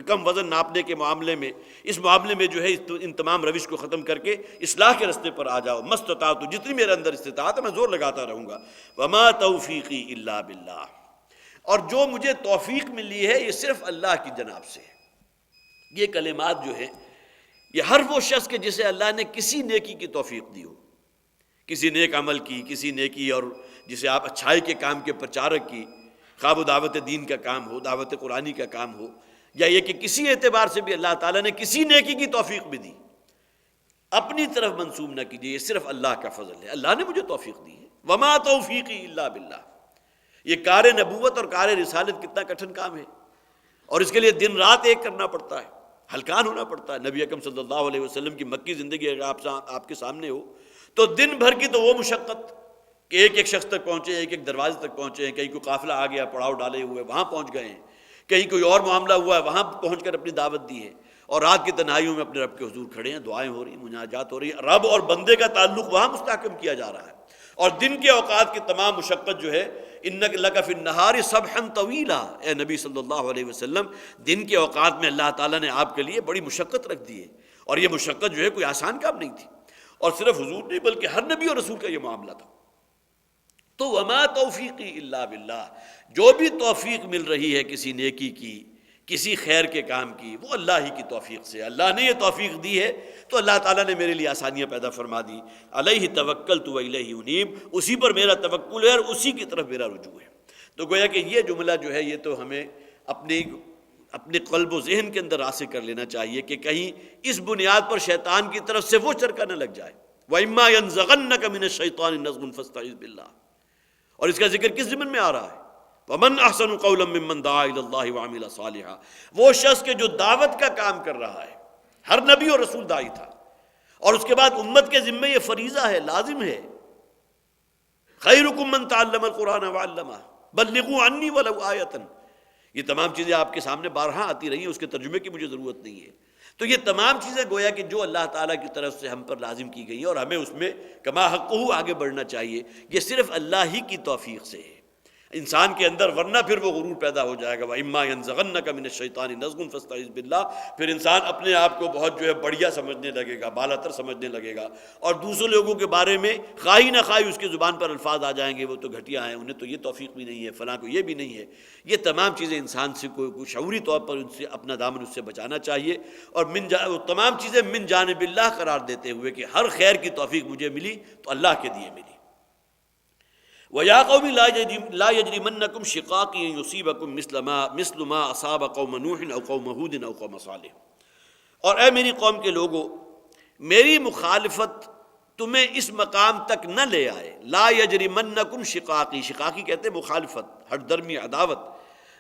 کم وزن ناپنے کے معاملے میں، اس معاملے میں جو ہے ان تمام روش کو ختم کر کے اصلاح کے رستے پر آ جاؤ۔ مستطاعت، جتنی میرے اندر استطاعت ہے میں زور لگاتا رہوں گا۔ وما توفیقی الا باللہ، اور جو مجھے توفیق ملی ہے یہ صرف اللہ کی جناب سے ہے۔ یہ کلمات جو ہیں یہ ہر وہ شخص کے جسے اللہ نے کسی نیکی کی توفیق دی ہو، کسی نیک عمل کی، کسی نیکی اور جسے آپ اچھائی کے کام کے پرچارک کی، خواہ وہ دعوت دین کا کام ہو، دعوت قرآنی کا کام ہو، یا یہ کہ کسی اعتبار سے بھی اللہ تعالیٰ نے کسی نیکی کی توفیق بھی دی، اپنی طرف منسوب نہ کیجیے، یہ صرف اللہ کا فضل ہے، اللہ نے مجھے توفیق دی ہے۔ وما توفیقی الا باللہ، یہ کار نبوت اور کار رسالت کتنا کٹھن کام ہے، اور اس کے لیے دن رات ایک کرنا پڑتا ہے، ہلکان ہونا پڑتا ہے۔ نبی اکرم صلی اللہ علیہ وسلم کی مکی زندگی اگر آپ کے سامنے ہو تو دن بھر کی تو وہ مشقت کہ ایک ایک شخص تک پہنچے، ایک ایک دروازے تک پہنچے ہیں، کہیں کوئی قافلہ آ گیا پڑاؤ ڈالے ہوئے وہاں پہنچ گئے ہیں، کہیں کوئی اور معاملہ ہوا ہے وہاں پہنچ کر اپنی دعوت دی ہے، اور رات کی تنہائیوں میں اپنے رب کے حضور کھڑے ہیں، دعائیں ہو رہی ہیں، مناجات ہو رہی ہیں، رب اور بندے کا تعلق وہاں مستحکم کیا جا رہا ہے، اور دن کے اوقات کی تمام مشقت جو ہے انک لک فی النہار سبحا طویلا، اے نبی صلی اللہ علیہ وسلم دن کے اوقات میں اللہ تعالیٰ نے آپ کے لیے بڑی مشقت رکھ دی ہے، اور یہ مشقت جو ہے کوئی آسان کام نہیں تھی، اور صرف حضور نہیں بلکہ ہر نبی اور رسول کا یہ معاملہ تھا۔ تو وما توفیقی الا باللہ، جو بھی توفیق مل رہی ہے کسی نیکی کی، کسی خیر کے کام کی، وہ اللہ ہی کی توفیق سے، اللہ نے یہ توفیق دی ہے تو اللہ تعالیٰ نے میرے لیے آسانیاں پیدا فرما دی۔ علیہ توکلت و الیہ انیب، اسی پر میرا توکل ہے اور اسی کی طرف میرا رجوع ہے۔ تو گویا کہ یہ جملہ جو ہے یہ تو ہمیں اپنے قلب و ذہن کے اندر راسخ کر لینا چاہیے کہ کہیں اس بنیاد پر شیطان کی طرف سے وہ چرکا نہ لگ جائے، وَإِمَّا يَنزَغَنَّكَ مِنَ الشَّيْطَانِ نَزْغٌ فَاسْتَعِذْ بِاللَّهِ۔ اور اس کا ذکر کس ضمن میں آ رہا ہے؟ وَمَنْ أَحْسَنُ قَوْلًا مِّمَّنْ دَعَا إِلَى اللَّهِ وَعَمِلَ صَالِحًا، وہ شخص کے جو دعوت کا کام کر رہا ہے، ہر نبی اور رسول داعی تھا، اور اس کے بعد امت کے ذمے یہ فریضہ ہے، لازم ہے، خَيْرُكُم مَّن تَعَلَّمَ الْقُرْآنَ وَعَلَّمَهُ بَلِّغُوا عَنِّي وَلَوْ آيَةً۔ یہ تمام چیزیں آپ کے سامنے بارہا آتی رہی ہیں، اس کے ترجمے کی مجھے ضرورت نہیں ہے۔ تو یہ تمام چیزیں گویا کہ جو اللہ تعالیٰ کی طرف سے ہم پر لازم کی گئی ہیں، اور ہمیں اس میں کما حقہ آگے بڑھنا چاہیے، یہ صرف اللہ ہی کی توفیق سے ہے انسان کے اندر، ورنہ پھر وہ غرور پیدا ہو جائے گا۔ وَإِمَّا يَنزَغَنَّكَ مِنَ الشَّيْطَانِ نَزْغٌ فَاسْتَعِذْ بِاللَّهِ، پھر انسان اپنے آپ کو بہت جو ہے بڑھیا سمجھنے لگے گا، بالا تر سمجھنے لگے گا، اور دوسرے لوگوں کے بارے میں خواہی نہ خواہی اس کی زبان پر الفاظ آ جائیں گے، وہ تو گھٹیا ہیں، انہیں تو یہ توفیق بھی نہیں ہے، فلاں کو یہ بھی نہیں ہے۔ یہ تمام چیزیں انسان سے کوئی شعوری طور پر ان سے اپنا دامن اس سے بچانا چاہیے، اور تمام چیزیں من جانب اللہ قرار دیتے ہوئے کہ ہر خیر کی توفیق مجھے ملی تو اللہ کے دیے ملی۔ وَيَا قَوْمِ لَا يَجْرِمَنَّكُمْ شِقَاقِي أَن يُصِيبَكُم مِّثْلُ مَا أَصَابَ قَوْمَ نُوحٍ أَوْ قَوْمَ هُودٍ أَوْ قَوْمَ صَالِحٍ، اور اے میری قوم کے لوگو، میری مخالفت تمہیں اس مقام تک نہ لے آئے۔ لا یجرمنکم شقاقی، شقاقی کہتے ہیں مخالفت، ہٹ درمی، عداوت۔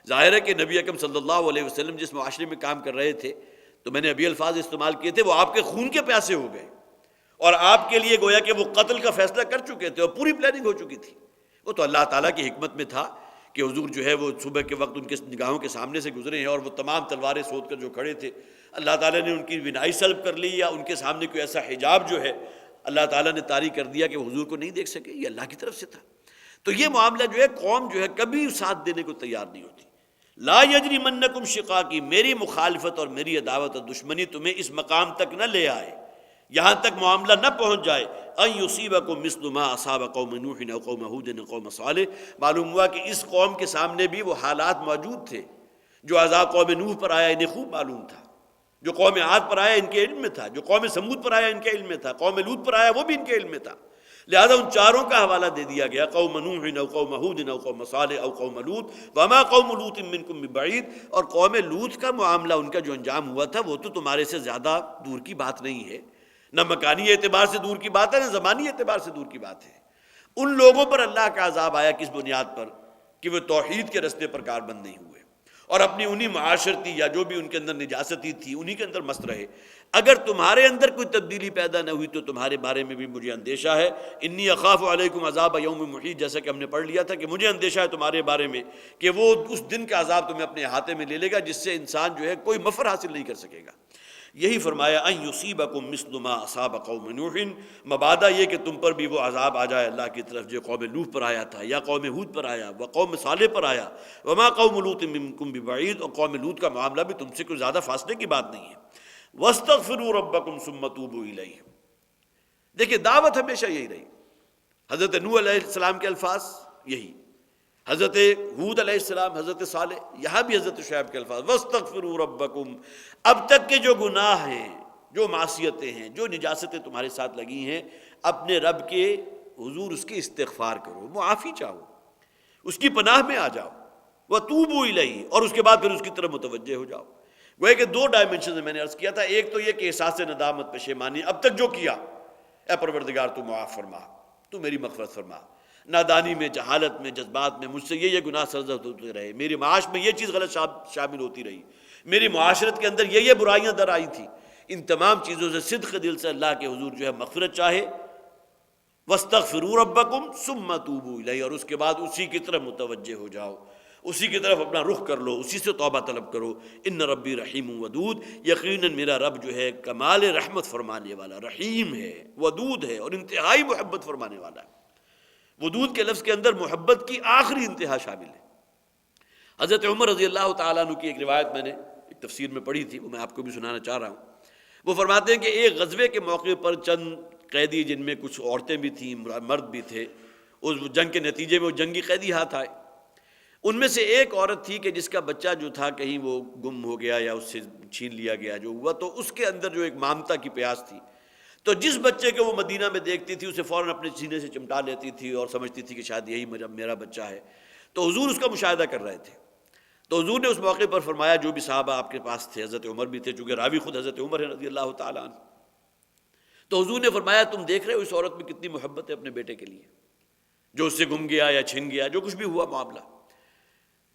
ظاہر ہے کہ نبی اکرم صلی اللہ علیہ وسلم جس معاشرے میں کام کر رہے تھے، تو میں نے ابھی الفاظ استعمال کیے تھے، وہ آپ کے خون کے پیاسے ہو گئے، اور آپ کے لیے گویا کہ وہ قتل کا فیصلہ کر چکے تھے، اور پوری پلاننگ ہو چکی تھی۔ وہ تو اللہ تعالیٰ کی حکمت میں تھا کہ حضور جو ہے وہ صبح کے وقت ان کے نگاہوں کے سامنے سے گزرے ہیں، اور وہ تمام تلواریں سود کر جو کھڑے تھے، اللہ تعالیٰ نے ان کی بینائی سلب کر لی، یا ان کے سامنے کوئی ایسا حجاب جو ہے اللہ تعالیٰ نے طاری کر دیا کہ وہ حضور کو نہیں دیکھ سکے، یہ اللہ کی طرف سے تھا۔ تو یہ معاملہ جو ہے، قوم جو ہے کبھی ساتھ دینے کو تیار نہیں ہوتی۔ لا یجرمنکم شقاقی، میری مخالفت اور میری عداوت اور دشمنی تمہیں اس مقام تک نہ لے آئے، یہاں تک معاملہ نہ پہنچ جائے ان یصیبکم مثل ما اصاب قوم نوح او قوم ہود او قوم صالح۔ معلوم ہوا کہ اس قوم کے سامنے بھی وہ حالات موجود تھے، جو عذاب قوم نوح پر آیا انہیں خوب معلوم تھا، جو قوم عاد پر آیا ان کے علم میں تھا، جو قوم سمود پر آیا ان کے علم میں تھا، قوم لوط پر آیا وہ بھی ان کے علم میں تھا، لہذا ان چاروں کا حوالہ دے دیا گیا، قوم نوح او قوم ہود او قوم صالح او قوم لوط وما قوم لوط منکم ببعید۔ اور قوم لوط کا معاملہ، ان کا جو انجام ہوا تھا، وہ تو تمہارے سے زیادہ دور کی بات نہیں ہے، نہ مکانی اعتبار سے دور کی بات ہے، نہ زمانی اعتبار سے دور کی بات ہے۔ ان لوگوں پر اللہ کا عذاب آیا کس بنیاد پر؟ کہ وہ توحید کے رستے پر کاربند نہیں ہوئے، اور اپنی انہی معاشرتی یا جو بھی ان کے اندر نجاستی تھی انہی کے اندر مست رہے۔ اگر تمہارے اندر کوئی تبدیلی پیدا نہ ہوئی تو تمہارے بارے میں بھی مجھے اندیشہ ہے۔ انی اخاف علیکم عذاب یوم محیط، جیسا کہ ہم نے پڑھ لیا تھا کہ مجھے اندیشہ ہے تمہارے بارے میں کہ وہ اس دن کا عذاب تمہیں اپنے احاطے میں لے لے گا، جس سے انسان جو ہے کوئی مفر حاصل نہیں کر سکے گا۔ یہی فرمایا ان یصیبکم مثل ما اصاب قوم نوح، مبادا یہ کہ تم پر بھی وہ عذاب آ جائے اللہ کی طرف جو قوم نوح پر آیا تھا، یا قوم ہود پر آیا، و قوم صالح پر آیا، وما قوم لوط منکم ببعید، اور قوم لوط کا معاملہ بھی تم سے کوئی زیادہ فاصلے کی بات نہیں ہے۔ واستغفروا ربکم ثم توبوا الیہ۔ دیکھیں دعوت ہمیشہ یہی رہی، حضرت نوح علیہ السلام کے الفاظ یہی، حضرت ہود علیہ السلام، حضرت صالح، یہاں بھی حضرت شعیب کے الفاظ وَاسْتَغْفِرُوا رَبَّكُمْ۔ اب تک کے جو گناہ ہیں، جو معصیتیں ہیں، جو نجاستیں تمہارے ساتھ لگی ہیں، اپنے رب کے حضور اس کی استغفار کرو، معافی چاہو، اس کی پناہ میں آ جاؤ، وَتُوبُوا إِلَيْهِ، اور اس کے بعد پھر اس کی طرف متوجہ ہو جاؤ۔ وہ کہ دو ڈائمنشن میں نے عرض کیا تھا، ایک تو یہ کہ احساس ندامت، پشیمانی، اب تک جو کیا، اے پروردگار تو معاف فرما، تو میری مغفرت فرما، نادانی میں، جہالت میں، جذبات میں مجھ سے یہ گناہ سرزد ہوتے رہے، میری معاش میں یہ چیز غلط شامل ہوتی رہی، میری معاشرت کے اندر یہ برائیاں در آئی تھیں، ان تمام چیزوں سے صدق دل سے اللہ کے حضور جو ہے مغفرت چاہے، وَاسْتَغْفِرُوا رَبَّكُمْ ثُمَّ تُوبُوا إِلَيْهِ، اور اس کے بعد اسی کی طرف متوجہ ہو جاؤ، اسی کی طرف اپنا رخ کر لو، اسی سے توبہ طلب کرو۔ ان ربی رحیم ودود، یقیناً میرا رب جو ہے کمال رحمت فرمانے والا، رحیم ہے، ودود ہے، اور انتہائی محبت فرمانے والا ہے۔ ودود کے لفظ کے اندر محبت کی آخری انتہا شامل ہے۔ حضرت عمر رضی اللہ تعالیٰ عنہ کی ایک روایت میں نے ایک تفسیر میں پڑھی تھی، وہ میں آپ کو بھی سنانا چاہ رہا ہوں۔ وہ فرماتے ہیں کہ ایک غزوے کے موقع پر چند قیدی، جن میں کچھ عورتیں بھی تھیں، مرد بھی تھے، اس جنگ کے نتیجے میں وہ جنگی قیدی ہاتھ آئے۔ ان میں سے ایک عورت تھی کہ جس کا بچہ جو تھا کہیں وہ گم ہو گیا یا اس سے چھین لیا گیا جو ہوا، تو اس کے اندر جو ایک مامتا کی پیاس تھی، تو جس بچے کو وہ مدینہ میں دیکھتی تھی اسے فوراً اپنے سینے سے چمٹا لیتی تھی اور سمجھتی تھی کہ شاید یہی میرا بچہ ہے۔ تو حضور اس کا مشاہدہ کر رہے تھے، تو حضور نے اس موقع پر فرمایا، جو بھی صحابہ آپ کے پاس تھے، حضرت عمر بھی تھے، چونکہ راوی خود حضرت عمر ہے رضی اللہ تعالیٰ عنہ، تو حضور نے فرمایا تم دیکھ رہے ہو اس عورت میں کتنی محبت ہے اپنے بیٹے کے لیے، جو اس سے گم گیا یا چھن گیا، جو کچھ بھی ہوا معاملہ۔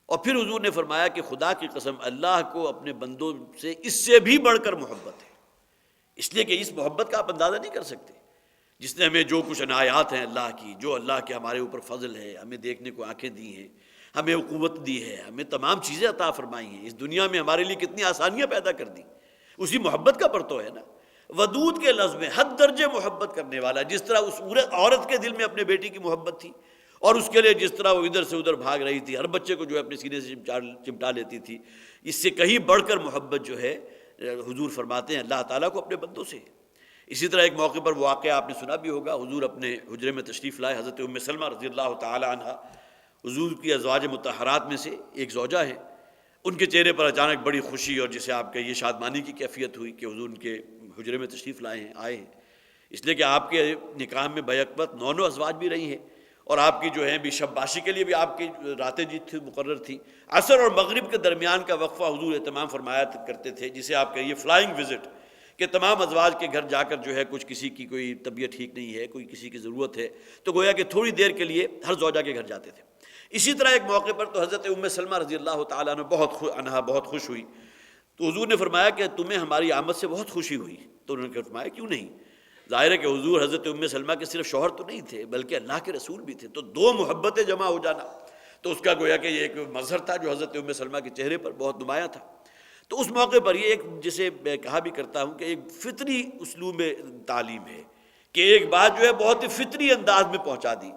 اور پھر حضور نے فرمایا کہ خدا کی قسم اللہ کو اپنے بندوں سے اس سے بھی بڑھ کر محبت ہے، اس لیے کہ اس محبت کا آپ اندازہ نہیں کر سکتے، جس نے ہمیں جو کچھ عنایات ہیں اللہ کی، جو اللہ کے ہمارے اوپر فضل ہے، ہمیں دیکھنے کو آنکھیں دی ہیں، ہمیں قوت دی ہے، ہمیں تمام چیزیں عطا فرمائی ہیں، اس دنیا میں ہمارے لیے کتنی آسانیاں پیدا کر دی، اسی محبت کا پرتو ہے نا۔ ودود کے لفظ میں حد درجے محبت کرنے والا، جس طرح اس عورت کے دل میں اپنے بیٹی کی محبت تھی، اور اس کے لیے جس طرح وہ ادھر سے ادھر بھاگ رہی تھی، ہر بچے کو جو ہے اپنے سینے سے چمٹا لیتی تھی، اس سے کہیں بڑھ کر محبت جو ہے حضور فرماتے ہیں اللہ تعالیٰ کو اپنے بندوں سے۔ اسی طرح ایک موقع پر واقعہ آپ نے سنا بھی ہوگا، حضور اپنے حجرے میں تشریف لائے، حضرت ام سلمہ رضی اللہ تعالی عنہ حضور کی ازواج مطہرات میں سے ایک زوجہ ہے، ان کے چہرے پر اچانک بڑی خوشی اور جسے آپ کہیے شادمانی کی کیفیت ہوئی کہ حضور ان کے حجرے میں تشریف آئے ہیں، اس لیے کہ آپ کے نکاح میں بیک 9 ازواج بھی رہی ہیں، اور آپ کی جو ہے بھی شب باشی کے لیے بھی آپ کی راتیں تھی مقرر تھی۔ عصر اور مغرب کے درمیان کا وقفہ حضور اہتمام فرمایا کرتے تھے، جسے آپ کہیے فلائنگ وزٹ، کہ تمام ازواج کے گھر جا کر جو ہے کچھ کسی کی کوئی طبیعت ٹھیک نہیں ہے، کوئی کسی کی ضرورت ہے، تو گویا کہ تھوڑی دیر کے لیے ہر زوجہ کے گھر جاتے تھے۔ اسی طرح ایک موقع پر تو حضرت ام سلمہ رضی اللہ تعالیٰ عنہ بہت خوش ہوئی، تو حضور نے فرمایا کہ تمہیں ہماری آمد سے بہت خوشی ہوئی، تو انہوں نے فرمایا کیوں نہیں؟ ظاہر ہے کہ حضور حضرت ام سلمہ کے صرف شوہر تو نہیں تھے بلکہ اللہ کے رسول بھی تھے، تو 2 محبتیں جمع ہو جانا تو اس کا گویا کہ یہ ایک مظہر تھا جو حضرت ام سلمہ کے چہرے پر بہت نمایاں تھا۔ تو اس موقع پر یہ ایک جسے میں کہا بھی کرتا ہوں کہ ایک فطری اسلوب تعلیم ہے کہ ایک بات جو ہے بہت ہی فطری انداز میں پہنچا دی،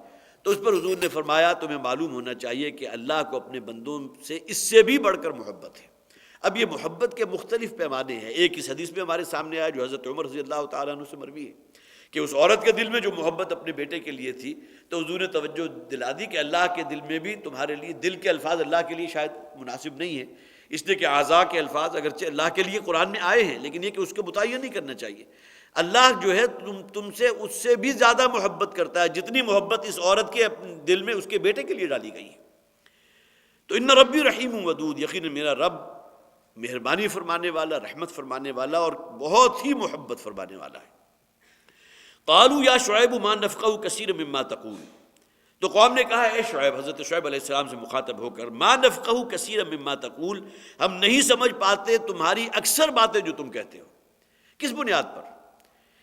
تو اس پر حضور نے فرمایا تمہیں معلوم ہونا چاہیے کہ اللہ کو اپنے بندوں سے اس سے بھی بڑھ کر محبت ہے۔ اب یہ محبت کے مختلف پیمانے ہیں، ایک اس حدیث میں ہمارے سامنے آیا جو حضرت عمر رضی اللہ تعالیٰ عنہ سے مروی ہے کہ اس عورت کے دل میں جو محبت اپنے بیٹے کے لیے تھی، تو حضور نے توجہ دلا دی کہ اللہ کے دل میں بھی تمہارے لیے، دل کے الفاظ اللہ کے لیے شاید مناسب نہیں ہے، اس لیے کہ اعضاء کے الفاظ اگرچہ اللہ کے لیے قرآن میں آئے ہیں، لیکن یہ کہ اس کو متعین نہیں کرنا چاہیے۔ اللہ جو ہے تم سے اس سے بھی زیادہ محبت کرتا ہے جتنی محبت اس عورت کے دل میں اس کے بیٹے کے لیے ڈالی گئی ہے۔ تو ان ربی رحیم ودود، یقیناً میرا رب مہربانی فرمانے والا، رحمت فرمانے والا اور بہت ہی محبت فرمانے والا ہے۔ قالوا یا شعیب ما نفقہ کثیر مما تقول، تو قوم نے کہا اے شعیب، حضرت شعیب علیہ السلام سے مخاطب ہو کر، ما نفقہ کثیر مما تقول، ہم نہیں سمجھ پاتے تمہاری اکثر باتیں جو تم کہتے ہو۔ کس بنیاد پر؟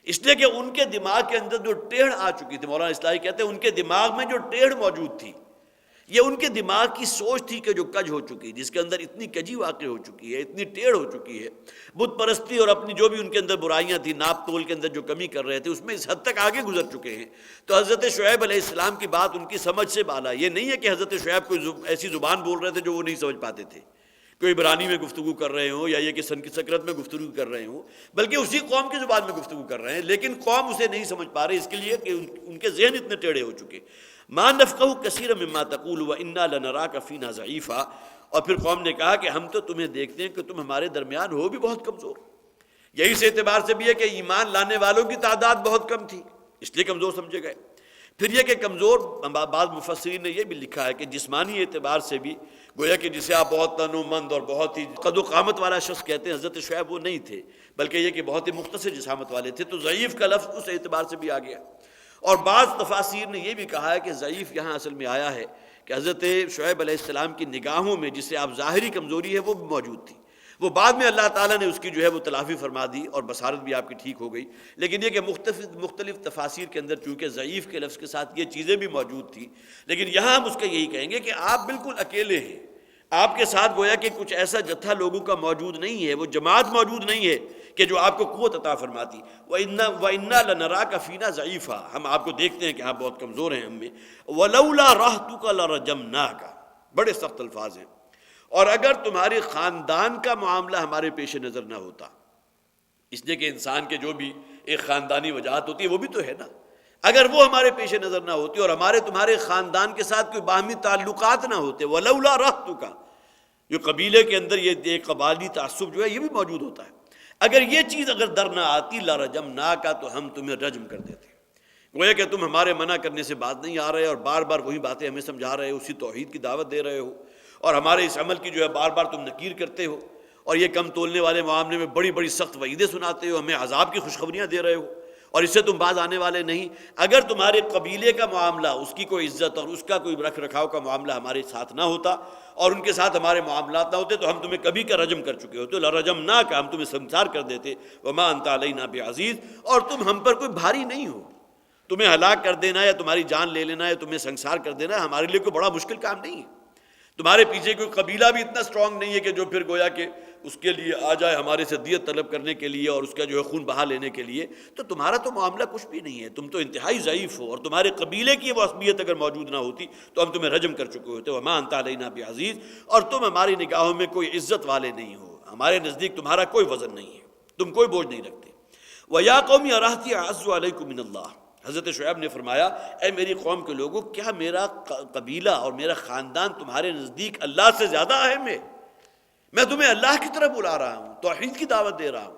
اس لیے کہ ان کے دماغ کے اندر جو ٹیڑھ آ چکی تھی، مولانا اصلاحی کہتے ہیں ان کے دماغ میں جو ٹیڑھ موجود تھی، یہ ان کے دماغ کی سوچ تھی کہ جو کج ہو چکی، جس کے اندر اتنی کجی واقع ہو چکی ہے، اتنی ٹیڑھ ہو چکی ہے، بت پرستی اور اپنی جو بھی ان کے اندر برائیاں تھیں، ناپ تول کے اندر جو کمی کر رہے تھے، اس میں اس حد تک آگے گزر چکے ہیں۔ تو حضرت شعیب علیہ السلام کی بات ان کی سمجھ سے بالا، یہ نہیں ہے کہ حضرت شعیب کوئی ایسی زبان بول رہے تھے جو وہ نہیں سمجھ پاتے تھے، کوئی عبرانی میں گفتگو کر رہے ہوں یا یہ کہ سنسکرت میں گفتگو کر رہے ہوں، بلکہ اسی قوم کی زبان میں گفتگو کر رہے ہیں، لیکن قوم اسے نہیں سمجھ پا رہے، اس کے لیے کہ ان کے ذہن اتنے ٹیڑھے ہو چکے۔ ما نفقہ کثیر مما تقول وانا لنراک فینا ضعیفا، اور پھر قوم نے کہا کہ ہم تو تمہیں دیکھتے ہیں کہ تم ہمارے درمیان ہو بھی بہت کمزور۔ یہی سے اعتبار سے بھی ہے کہ ایمان لانے والوں کی تعداد بہت کم تھی، اس لیے کمزور سمجھے گئے۔ پھر یہ کہ کمزور، بعض مفسرین نے یہ بھی لکھا ہے کہ جسمانی اعتبار سے بھی گویا کہ جسے آپ بہت تنومند اور بہت ہی قد و قامت والا شخص کہتے ہیں، حضرت شعیب وہ نہیں تھے، بلکہ یہ کہ بہت ہی مختصر جسامت والے تھے، تو ضعیف کا لفظ اس اعتبار سے بھی آ گیا۔ اور بعض تفاسیر نے یہ بھی کہا ہے کہ ضعیف یہاں اصل میں آیا ہے کہ حضرت شعیب علیہ السلام کی نگاہوں میں جسے آپ ظاہری کمزوری ہے وہ بھی موجود تھی، وہ بعد میں اللہ تعالیٰ نے اس کی جو ہے وہ تلافی فرما دی اور بصارت بھی آپ کی ٹھیک ہو گئی، لیکن یہ کہ مختلف تفاسیر کے اندر چونکہ ضعیف کے لفظ کے ساتھ یہ چیزیں بھی موجود تھیں، لیکن یہاں ہم اس کا یہی کہیں گے کہ آپ بالکل اکیلے ہیں، آپ کے ساتھ گویا کہ کچھ ایسا جتھا لوگوں کا موجود نہیں ہے، وہ جماعت موجود نہیں ہے کہ جو آپ کو قوت عطا فرماتی۔ وَإِنَّا لَنَرَاكَ فِينَا ضَعِيفًا، ہم آپ کو دیکھتے ہیں کہ آپ بہت کمزور ہیں ہم میں۔ وَلَوْلَا رَحْتُكَ لَرَجَمْنَاكَ، بڑے سخت الفاظ ہیں، اور اگر تمہارے خاندان کا معاملہ ہمارے پیش نظر نہ ہوتا، اس لیے کہ انسان کے جو بھی ایک خاندانی وجاہت ہوتی ہے وہ بھی تو ہے نا، اگر وہ ہمارے پیش نظر نہ ہوتی اور ہمارے تمہارے خاندان کے ساتھ کوئی باہمی تعلقات نہ ہوتے، وَلَوْلَا رَحْتُكَ، جو قبیلے کے اندر یہ ایک قبائلی تعصب جو ہے یہ بھی موجود ہوتا ہے، اگر یہ چیز اگر در نہ آتی لَرَجَمْنَاكَ، تو ہم تمہیں رجم کر دیتے۔ گویا کہ تم ہمارے منع کرنے سے باز نہیں آ رہے اور بار بار وہی باتیں ہمیں سمجھا رہے ہو، اسی توحید کی دعوت دے رہے ہو، اور ہمارے اس عمل کی جو ہے بار بار تم نکیر کرتے ہو، اور یہ کم تولنے والے معاملے میں بڑی بڑی سخت وعیدیں سناتے ہو، ہمیں عذاب کی خوشخبریاں دے رہے ہو، اور اس سے تم باز آنے والے نہیں۔ اگر تمہارے قبیلے کا معاملہ، اس کی کوئی عزت اور اس کا کوئی رکھ رکھاؤ کا معاملہ ہمارے ساتھ نہ ہوتا اور ان کے ساتھ ہمارے معاملات نہ ہوتے تو ہم تمہیں کبھی کا رجم کر چکے ہوتے، لَرَجَمْنَاكَ، ہم تمہیں سنسار کر دیتے، وَمَا أَنْتَ عَلَيْنَا بِعَزِيزٍ، اور تم ہم پر کوئی بھاری نہیں ہو۔ تمہیں ہلاک کر دینا یا تمہاری جان لے لینا یا تمہیں سنسار کر دینا ہمارے لیے کوئی بڑا مشکل کام نہیں ہے۔ تمہارے پیچھے کوئی قبیلہ بھی اتنا سٹرونگ نہیں ہے کہ جو پھر گویا کہ اس کے لیے آ جائے ہمارے سے دیت طلب کرنے کے لیے اور اس کا جو ہے خون بہا لینے کے لیے، تو تمہارا تو معاملہ کچھ بھی نہیں ہے، تم تو انتہائی ضعیف ہو، اور تمہارے قبیلے کی وہ عصبیت اگر موجود نہ ہوتی تو ہم تمہیں رجم کر چکے ہوتے، وَمَا أَنْتَ عَلَيْنَا بِعَزِيزٍ، اور تم ہماری نگاہوں میں کوئی عزت والے نہیں ہو، ہمارے نزدیک تمہارا کوئی وزن نہیں ہے، تم کوئی بوجھ نہیں رکھتے۔ وَيَا قَوْمِ أَرَهْتِي أَعَزُّ عَلَيْكُم مِّنَ اللَّهِ، حضرت شعیب نے فرمایا اے میری قوم کے لوگوں، کیا میرا قبیلہ اور میرا خاندان تمہارے نزدیک اللہ سے زیادہ اہم ہے؟ میں تمہیں اللہ کی طرف بلا رہا ہوں، توحید کی دعوت دے رہا ہوں،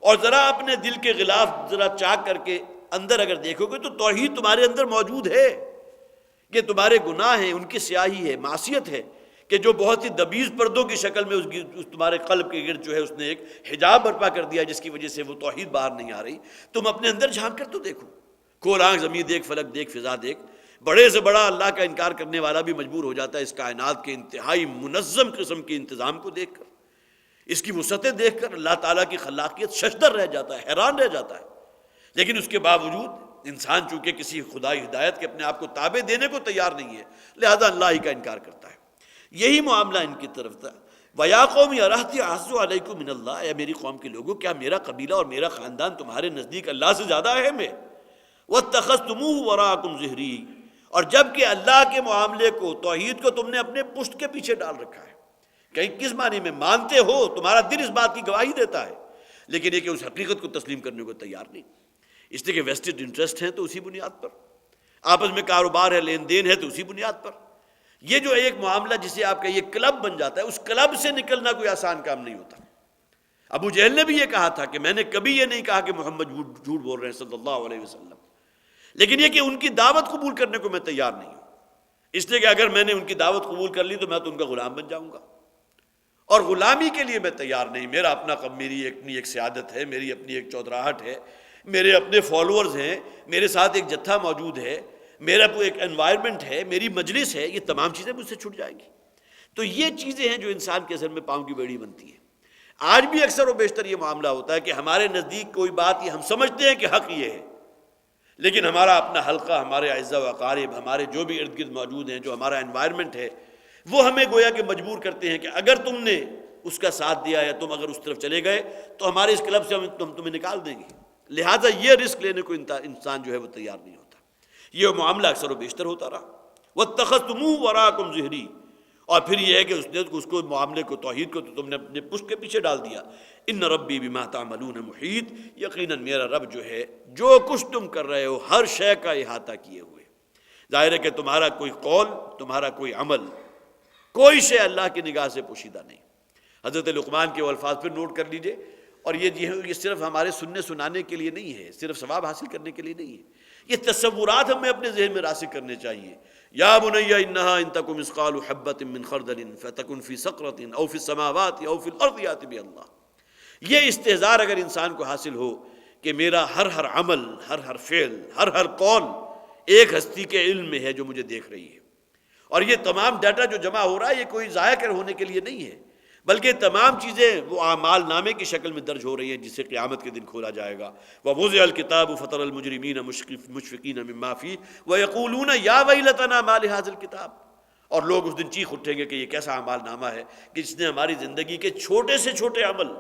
اور ذرا اپنے دل کے غلاف ذرا چاک کر کے اندر اگر دیکھو گے تو توحید تمہارے اندر موجود ہے، کہ تمہارے گناہ ہیں، ان کی سیاہی ہے، معصیت ہے، کہ جو بہت ہی دبیز پردوں کی شکل میں اس تمہارے قلب کے گرد جو ہے اس نے ایک حجاب برپا کر دیا جس کی وجہ سے وہ توحید باہر نہیں آ رہی۔ تم اپنے اندر جھانک کر تو دیکھو، کھول آنکھ، زمین دیکھ، فلک دیکھ، فضا دیکھ، بڑے سے بڑا اللہ کا انکار کرنے والا بھی مجبور ہو جاتا ہے اس کائنات کے انتہائی منظم قسم کے انتظام کو دیکھ کر، اس کی وسعتیں دیکھ کر اللہ تعالیٰ کی خلاقیت ششدر رہ جاتا ہے، حیران رہ جاتا ہے۔ لیکن اس کے باوجود انسان چونکہ کسی خدائی ہدایت کے اپنے آپ کو تابع دینے کو تیار نہیں ہے، لہذا اللہ ہی کا انکار کرتا ہے۔ یہی معاملہ ان کی طرف تھا۔ وَيَا قَوْمِ أَرَهْتِي أَعَزُّ عَلَيْكُم مِّنَ اللَّهِ، اے میری قوم کے لوگوں، کیا میرا قبیلہ اور میرا خاندان تمہارے نزدیک اللہ سے زیادہ اہم ہے؟ وَاتَّخَذْتُمُوهُ وَرَاءَكُمْ ظِهْرِيًّا، اور جب کہ اللہ کے معاملے کو، توحید کو تم نے اپنے پشت کے پیچھے ڈال رکھا ہے، کہیں کس معنی میں؟ مانتے ہو، تمہارا دل اس بات کی گواہی دیتا ہے، لیکن یہ کہ اس حقیقت کو تسلیم کرنے کو تیار نہیں، اس لیے کہ ویسٹڈ انٹرسٹ ہیں تو اسی بنیاد پر، آپس میں کاروبار ہے، لین دین ہے تو اسی بنیاد پر۔ یہ جو ایک معاملہ جسے آپ کا یہ کلب بن جاتا ہے، اس کلب سے نکلنا کوئی آسان کام نہیں ہوتا۔ ابو جہل نے بھی یہ کہا تھا کہ میں نے کبھی یہ نہیں کہا کہ محمد جھوٹ بول رہے ہیں صلی اللہ علیہ وسلم، لیکن یہ کہ ان کی دعوت قبول کرنے کو میں تیار نہیں ہوں، اس لیے کہ اگر میں نے ان کی دعوت قبول کر لی تو میں تو ان کا غلام بن جاؤں گا، اور غلامی کے لیے میں تیار نہیں۔ میرا اپنا میری اپنی ایک سیادت ہے، میری اپنی ایک چودراہٹ ہے، میرے اپنے فالوورز ہیں، میرے ساتھ ایک جتھا موجود ہے، میرا ایک انوائرمنٹ ہے، میری مجلس ہے، یہ تمام چیزیں مجھ سے چھٹ جائیں گی۔ تو یہ چیزیں ہیں جو انسان کے اثر میں پاؤں کی بیڑی بنتی ہے۔ آج بھی اکثر و بیشتر یہ معاملہ ہوتا ہے کہ ہمارے نزدیک کوئی بات یہ ہم سمجھتے ہیں کہ حق یہ ہے، لیکن ہمارا اپنا حلقہ، ہمارے اعزاء و اقارب، ہمارے جو بھی ارد گرد موجود ہیں، جو ہمارا انوائرمنٹ ہے، وہ ہمیں گویا کہ مجبور کرتے ہیں کہ اگر تم نے اس کا ساتھ دیا یا تم اگر اس طرف چلے گئے تو ہمارے اس کلب سے ہم تمہیں نکال دیں گے، لہٰذا یہ رسک لینے کو انسان جو ہے وہ تیار نہیں ہوتا۔ یہ معاملہ اکثر و بیشتر ہوتا رہا۔ وَاتَّخَذْتُمُوهُ وَرَاءَكُمْ ظِهْرِيًّا، اور پھر یہ ہے کہ اس کو معاملے کو، توحید کو تو تم نے اپنے پشت کے پیچھے ڈال دیا۔ ان ربی بما تعملون محیط، یقیناً میرا رب جو ہے جو کچھ تم کر رہے ہو ہر شے کا احاطہ کیے ہوئے۔ ظاہر ہے کہ تمہارا کوئی قول، تمہارا کوئی عمل، کوئی شے اللہ کی نگاہ سے پوشیدہ نہیں۔ حضرت لقمان کے وہ الفاظ پھر نوٹ کر لیجئے، اور یہ صرف ہمارے سننے سنانے کے لیے نہیں ہے، صرف ثواب حاصل کرنے کے لیے نہیں ہے، یہ تصورات ہمیں اپنے ذہن میں راسخ کرنے چاہیے۔ یا بنی انہا ان تک مثقال حبۃ من خردل فتکن فی صخرۃ او فی السماوات او فی الارض یأتی بہ۔ یہ استحضار اگر انسان کو حاصل ہو کہ میرا ہر عمل، ہر فعل، ہر قول ایک ہستی کے علم میں ہے جو مجھے دیکھ رہی ہے، اور یہ تمام ڈیٹا جو جمع ہو رہا ہے یہ کوئی ضائع کر ہونے کے لیے نہیں ہے، بلکہ تمام چیزیں وہ اعمال نامے کی شکل میں درج ہو رہی ہیں جسے قیامت کے دن کھولا جائے گا۔ وَوُضِعَ الْكِتَابُ فَتَرَى الْمُجْرِمِينَ مُشْفِقِينَ مِمَّا فِيهِ وَيَقُولُونَ يَا وَيْلَتَنَا مَا لِهَذَا الْكِتَابِ، اور لوگ اس دن چیخ اٹھیں گے کہ یہ کیسا اعمال نامہ ہے کہ جس نے ہماری زندگی کے چھوٹے سے چھوٹے عمل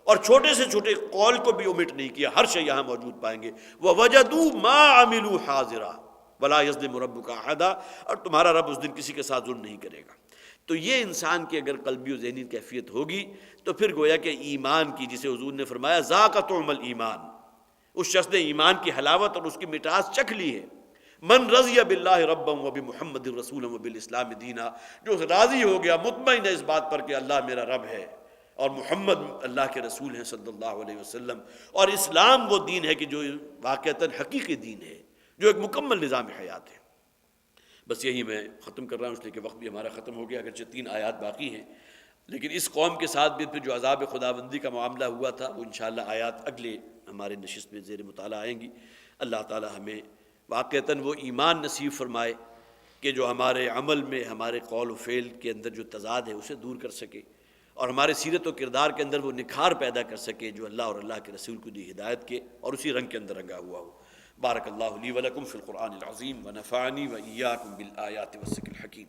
اور چھوٹے سے چھوٹے قول کو بھی اومٹ نہیں کیا، ہر شے یہاں موجود پائیں گے۔ وَوَجَدُوا مَا عَمِلُوا حَاضِرًا وَلَا يَظْلِمُ رَبُّكَ أَحَدًا، اور تمہارا رب اس دن کسی کے ساتھ ظلم نہیں کرے گا۔ تو یہ انسان کی اگر قلبی و ذہنی کیفیت ہوگی تو پھر گویا کہ ایمان کی، جسے حضور نے فرمایا ذاق طعم الایمان، اس شخص نے ایمان کی حلاوت اور اس کی مٹھاس چکھ لی ہے۔ من رضی باللہ ربا وبمحمد رسولا وبالاسلام دینا، جو راضی ہو گیا، مطمئن ہے اس بات پر کہ اللہ میرا رب ہے اور محمد اللہ کے رسول ہیں صلی اللہ علیہ وسلم، اور اسلام وہ دین ہے کہ جو واقعتاً حقیقی دین ہے، جو ایک مکمل نظام حیات ہے۔ بس یہی میں ختم کر رہا ہوں، اس لیے کہ وقت بھی ہمارا ختم ہو گیا، اگرچہ 3 آیات باقی ہیں، لیکن اس قوم کے ساتھ بھی پھر جو عذاب خداوندی کا معاملہ ہوا تھا وہ انشاءاللہ آیات اگلے ہمارے نشست میں زیر مطالعہ آئیں گی۔ اللہ تعالی ہمیں واقعتاً وہ ایمان نصیب فرمائے کہ جو ہمارے عمل میں، ہمارے قول و فعل کے اندر جو تضاد ہے اسے دور کر سکے، اور ہمارے سیرت و کردار کے اندر وہ نکھار پیدا کر سکے جو اللہ اور اللہ کے رسول کو دی ہدایت کے اور اسی رنگ کے اندر رنگا ہوا ہو۔ بارک اللہ لی ولکم فی القرآن العظیم ونفعنی وإیاکم بالآیات والذکر الحکیم۔